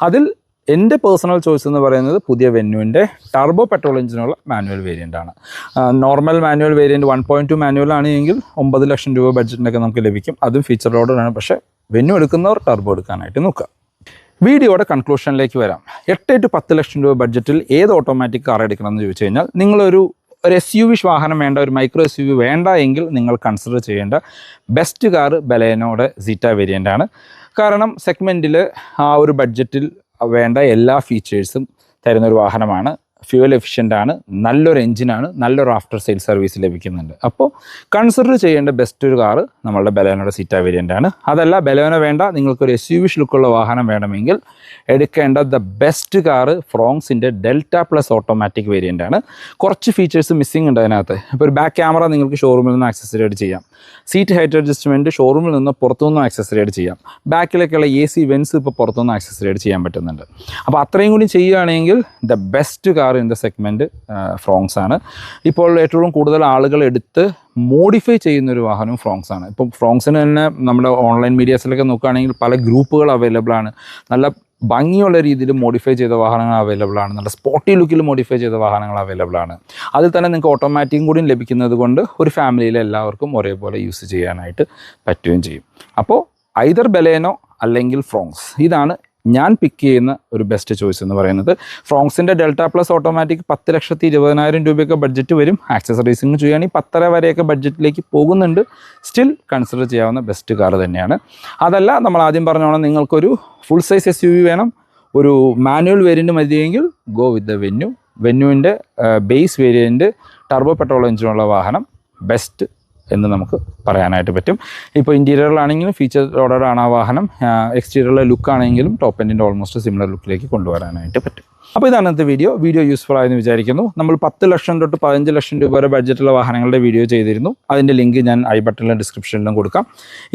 അതിൽ എൻ്റെ പേഴ്സണൽ ചോയ്സ് എന്ന് പറയുന്നത് പുതിയ വെന്യുവിൻ്റെ ടർബോ പെട്രോൾ എഞ്ചിനുള്ള മാനുവൽ വേരിയൻ്റ് ആണ്. നോർമൽ മാനുവൽ വേരിയൻറ്റ് 1.2 മാനുവൽ ആണ് എങ്കിൽ 9 ലക്ഷം രൂപ ബഡ്ജറ്റിനൊക്കെ നമുക്ക് ലഭിക്കും. അതും ഫീച്ചറോടാണ്. പക്ഷേ വെന്യു എടുക്കുന്നവർ ടർബോ എടുക്കാനായിട്ട് നോക്കുക. വീഡിയോയുടെ കൺക്ലൂഷനിലേക്ക് വരാം. 8 to 10 ലക്ഷം രൂപ ബഡ്ജറ്റിൽ ഏത് ഓട്ടോമാറ്റിക് കാർ എടുക്കണമെന്ന് ചോദിച്ചു കഴിഞ്ഞാൽ, നിങ്ങളൊരു SUV വാഹനം വേണ്ട, ഒരു മൈക്രോ SUV വേണ്ട എങ്കിൽ നിങ്ങൾ കൺസിഡർ ചെയ്യേണ്ട ബെസ്റ്റ് കാർ ബലേനോയുടെ സീറ്റ വേരിയൻ്റ് ആണ്. കാരണം സെഗ്മെൻറ്റിൽ ആ ഒരു ബഡ്ജറ്റിൽ വേണ്ട എല്ലാ ഫീച്ചേഴ്സും തരുന്നൊരു വാഹനമാണ്. ഫ്യൂവൽ എഫിഷ്യൻ്റ് ആണ്, നല്ലൊരു എഞ്ചിനാണ്, നല്ലൊരു ആഫ്റ്റർ സെയിൽ സർവീസ് ലഭിക്കുന്നുണ്ട്. അപ്പോൾ കൺസിഡർ ചെയ്യേണ്ട ബെസ്റ്റ് ഒരു കാറ് നമ്മളുടെ ബലേനോയുടെ സീറ്റ വേരിയൻ്റ് ആണ്. അതല്ല ബലേനോ വേണ്ട, നിങ്ങൾക്കൊരു SUV ലുക്കുള്ള വാഹനം വേണമെങ്കിൽ എടുക്കേണ്ട ദ ബെസ്റ്റ് കാറ് ഫ്രോങ്സിൻ്റെ ഡെൽറ്റ പ്ലസ് ഓട്ടോമാറ്റിക് വേരിയൻ്റ് ആണ്. കുറച്ച് ഫീച്ചേഴ്സ് മിസ്സിംഗ് ഉണ്ട് അതിനകത്ത്. ഇപ്പോൾ ഒരു ബാക്ക് ക്യാമറ നിങ്ങൾക്ക് ഷോറൂമിൽ നിന്ന് ആക്സസറീഡ് ചെയ്യാം, സീറ്റ് ഹൈറ്റ് അഡ്ജസ്റ്റ്മെൻറ്റ് ഷോറൂമിൽ നിന്ന് പുറത്തുനിന്ന് ആക്സസറീഡ് ചെയ്യാം, ബാക്കിലേക്കുള്ള AC വെൻസ് ഇപ്പോൾ പുറത്തുനിന്ന് ആക്സസറീഡ് ചെയ്യാൻ പറ്റുന്നുണ്ട്. അപ്പോൾ അത്രയും കൂടി ചെയ്യുകയാണെങ്കിൽ the best car in the segment Fronx ആണ്. ഇപ്പോൾ ഏറ്റവും കൂടുതൽ ആളുകൾ എടുത്ത് മോഡിഫൈ ചെയ്യുന്നൊരു വാഹനവും ഫ്രോങ്സ് ആണ്. ഇപ്പം ഫ്രോങ്സിന് തന്നെ നമ്മുടെ ഓൺലൈൻ മീഡിയാസിലൊക്കെ നോക്കുകയാണെങ്കിൽ പല ഗ്രൂപ്പുകൾ അവൈലബിൾ ആണ്. നല്ല ഭംഗിയുള്ള രീതിയിൽ മോഡിഫൈ ചെയ്ത വാഹനങ്ങൾ അവൈലബിൾ ആണ്, നല്ല സ്പോർട്ടി ലുക്കിൽ മോഡിഫൈ ചെയ്ത വാഹനങ്ങൾ അവൈലബിൾ ആണ്. അതിൽ തന്നെ നിങ്ങൾക്ക് ഓട്ടോമാറ്റിക്കും കൂടി ലഭിക്കുന്നത് കൊണ്ട് ഒരു ഫാമിലിയിലെ എല്ലാവർക്കും ഒരേപോലെ യൂസ് ചെയ്യാനായിട്ട് പറ്റുകയും ചെയ്യും. അപ്പോൾ ഐദർ ബലേനോ അല്ലെങ്കിൽ ഫ്രോങ്സ്, ഇതാണ് ഞാൻ പിക്ക് ചെയ്യുന്ന ഒരു ബെസ്റ്റ് ചോയ്സ് എന്ന് പറയുന്നത്. ഫ്രോങ്സിൻ്റെ ഡെൽറ്റ പ്ലസ് ഓട്ടോമാറ്റിക് 10,20,000 രൂപയൊക്കെ ബഡ്ജറ്റ് വരും. ആക്സസറീസിങ് ചെയ്യുകയാണെങ്കിൽ 10.5 വരെയൊക്കെ ബഡ്ജറ്റിലേക്ക് പോകുന്നുണ്ട്. സ്റ്റിൽ കൺസിഡർ ചെയ്യാവുന്ന ബെസ്റ്റ് കാർ തന്നെയാണ്. അതല്ല, നമ്മൾ ആദ്യം പറഞ്ഞോണം നിങ്ങൾക്കൊരു ഫുൾ സൈസ് SUV വേണം, ഒരു മാനുവൽ വേരിയൻറ്റ് മതിയെങ്കിൽ ഗോ വിത്ത് ദ വെന്യുവിൻ്റെ ബേസ് വേരിയൻറ്റ് ടർബോ പെട്രോൾ എഞ്ചിനുള്ള വാഹനം ബെസ്റ്റ് എന്ന് നമുക്ക് പറയാനായിട്ട് പറ്റും. ഇപ്പോൾ ഇൻറ്റീരിയറിലാണെങ്കിലും ഫീച്ചർ ഓർഡറാണ് ആ വാഹനം, എക്സ്റ്റീരിയറിലെ ലുക്കാണെങ്കിലും ടോപ്പ് എൻഡിൻ്റെ ഓൾമോസ്റ്റ് സിമിലർ ലുക്കിലേക്ക് കൊണ്ടുവരാനായിട്ട് പറ്റും. അപ്പോൾ ഇതാണ് ഇന്നത്തെ വീഡിയോ യൂസ്ഫുൾ ആയെന്ന് വിചാരിക്കുന്നു. നമ്മൾ 10 ലക്ഷം തൊട്ട് 15 ലക്ഷം രൂപ വരെ ബഡ്ജറ്റുള്ള വാഹനങ്ങളുടെ വീഡിയോ ചെയ്തിരുന്നു. അതിൻ്റെ ലിങ്ക് ഞാൻ ഐ ബട്ടണിലും ഡിസ്ക്രിപ്ഷനിലും കൊടുക്കാം.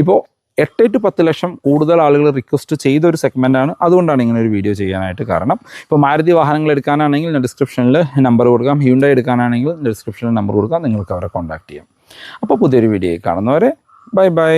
ഇപ്പോൾ 8 to 10 ലക്ഷം കൂടുതൽ ആളുകൾ റിക്വസ്റ്റ് ചെയ്ത ഒരു സെഗ്മെൻറ്റാണ്. അതുകൊണ്ടാണ് ഇങ്ങനെ ഒരു വീഡിയോ ചെയ്യാനായിട്ട് കാരണം. ഇപ്പോൾ മാരുതി വാഹനങ്ങൾ എടുക്കാനാണെങ്കിൽ ഞാൻ ഡിസ്ക്രിപ്ഷനിൽ നമ്പർ കൊടുക്കാം, ഹ്യുണ്ടായി എടുക്കാനാണെങ്കിൽ ഡിസ്ക്രിപ്ഷനിൽ നമ്പർ കൊടുക്കാം, നിങ്ങൾക്ക് അവരെ കോൺടാക്ട് ചെയ്യാം. അപ്പോൾ പുതിയൊരു വീഡിയോയിൽ കാണുന്നവരെ ബൈ.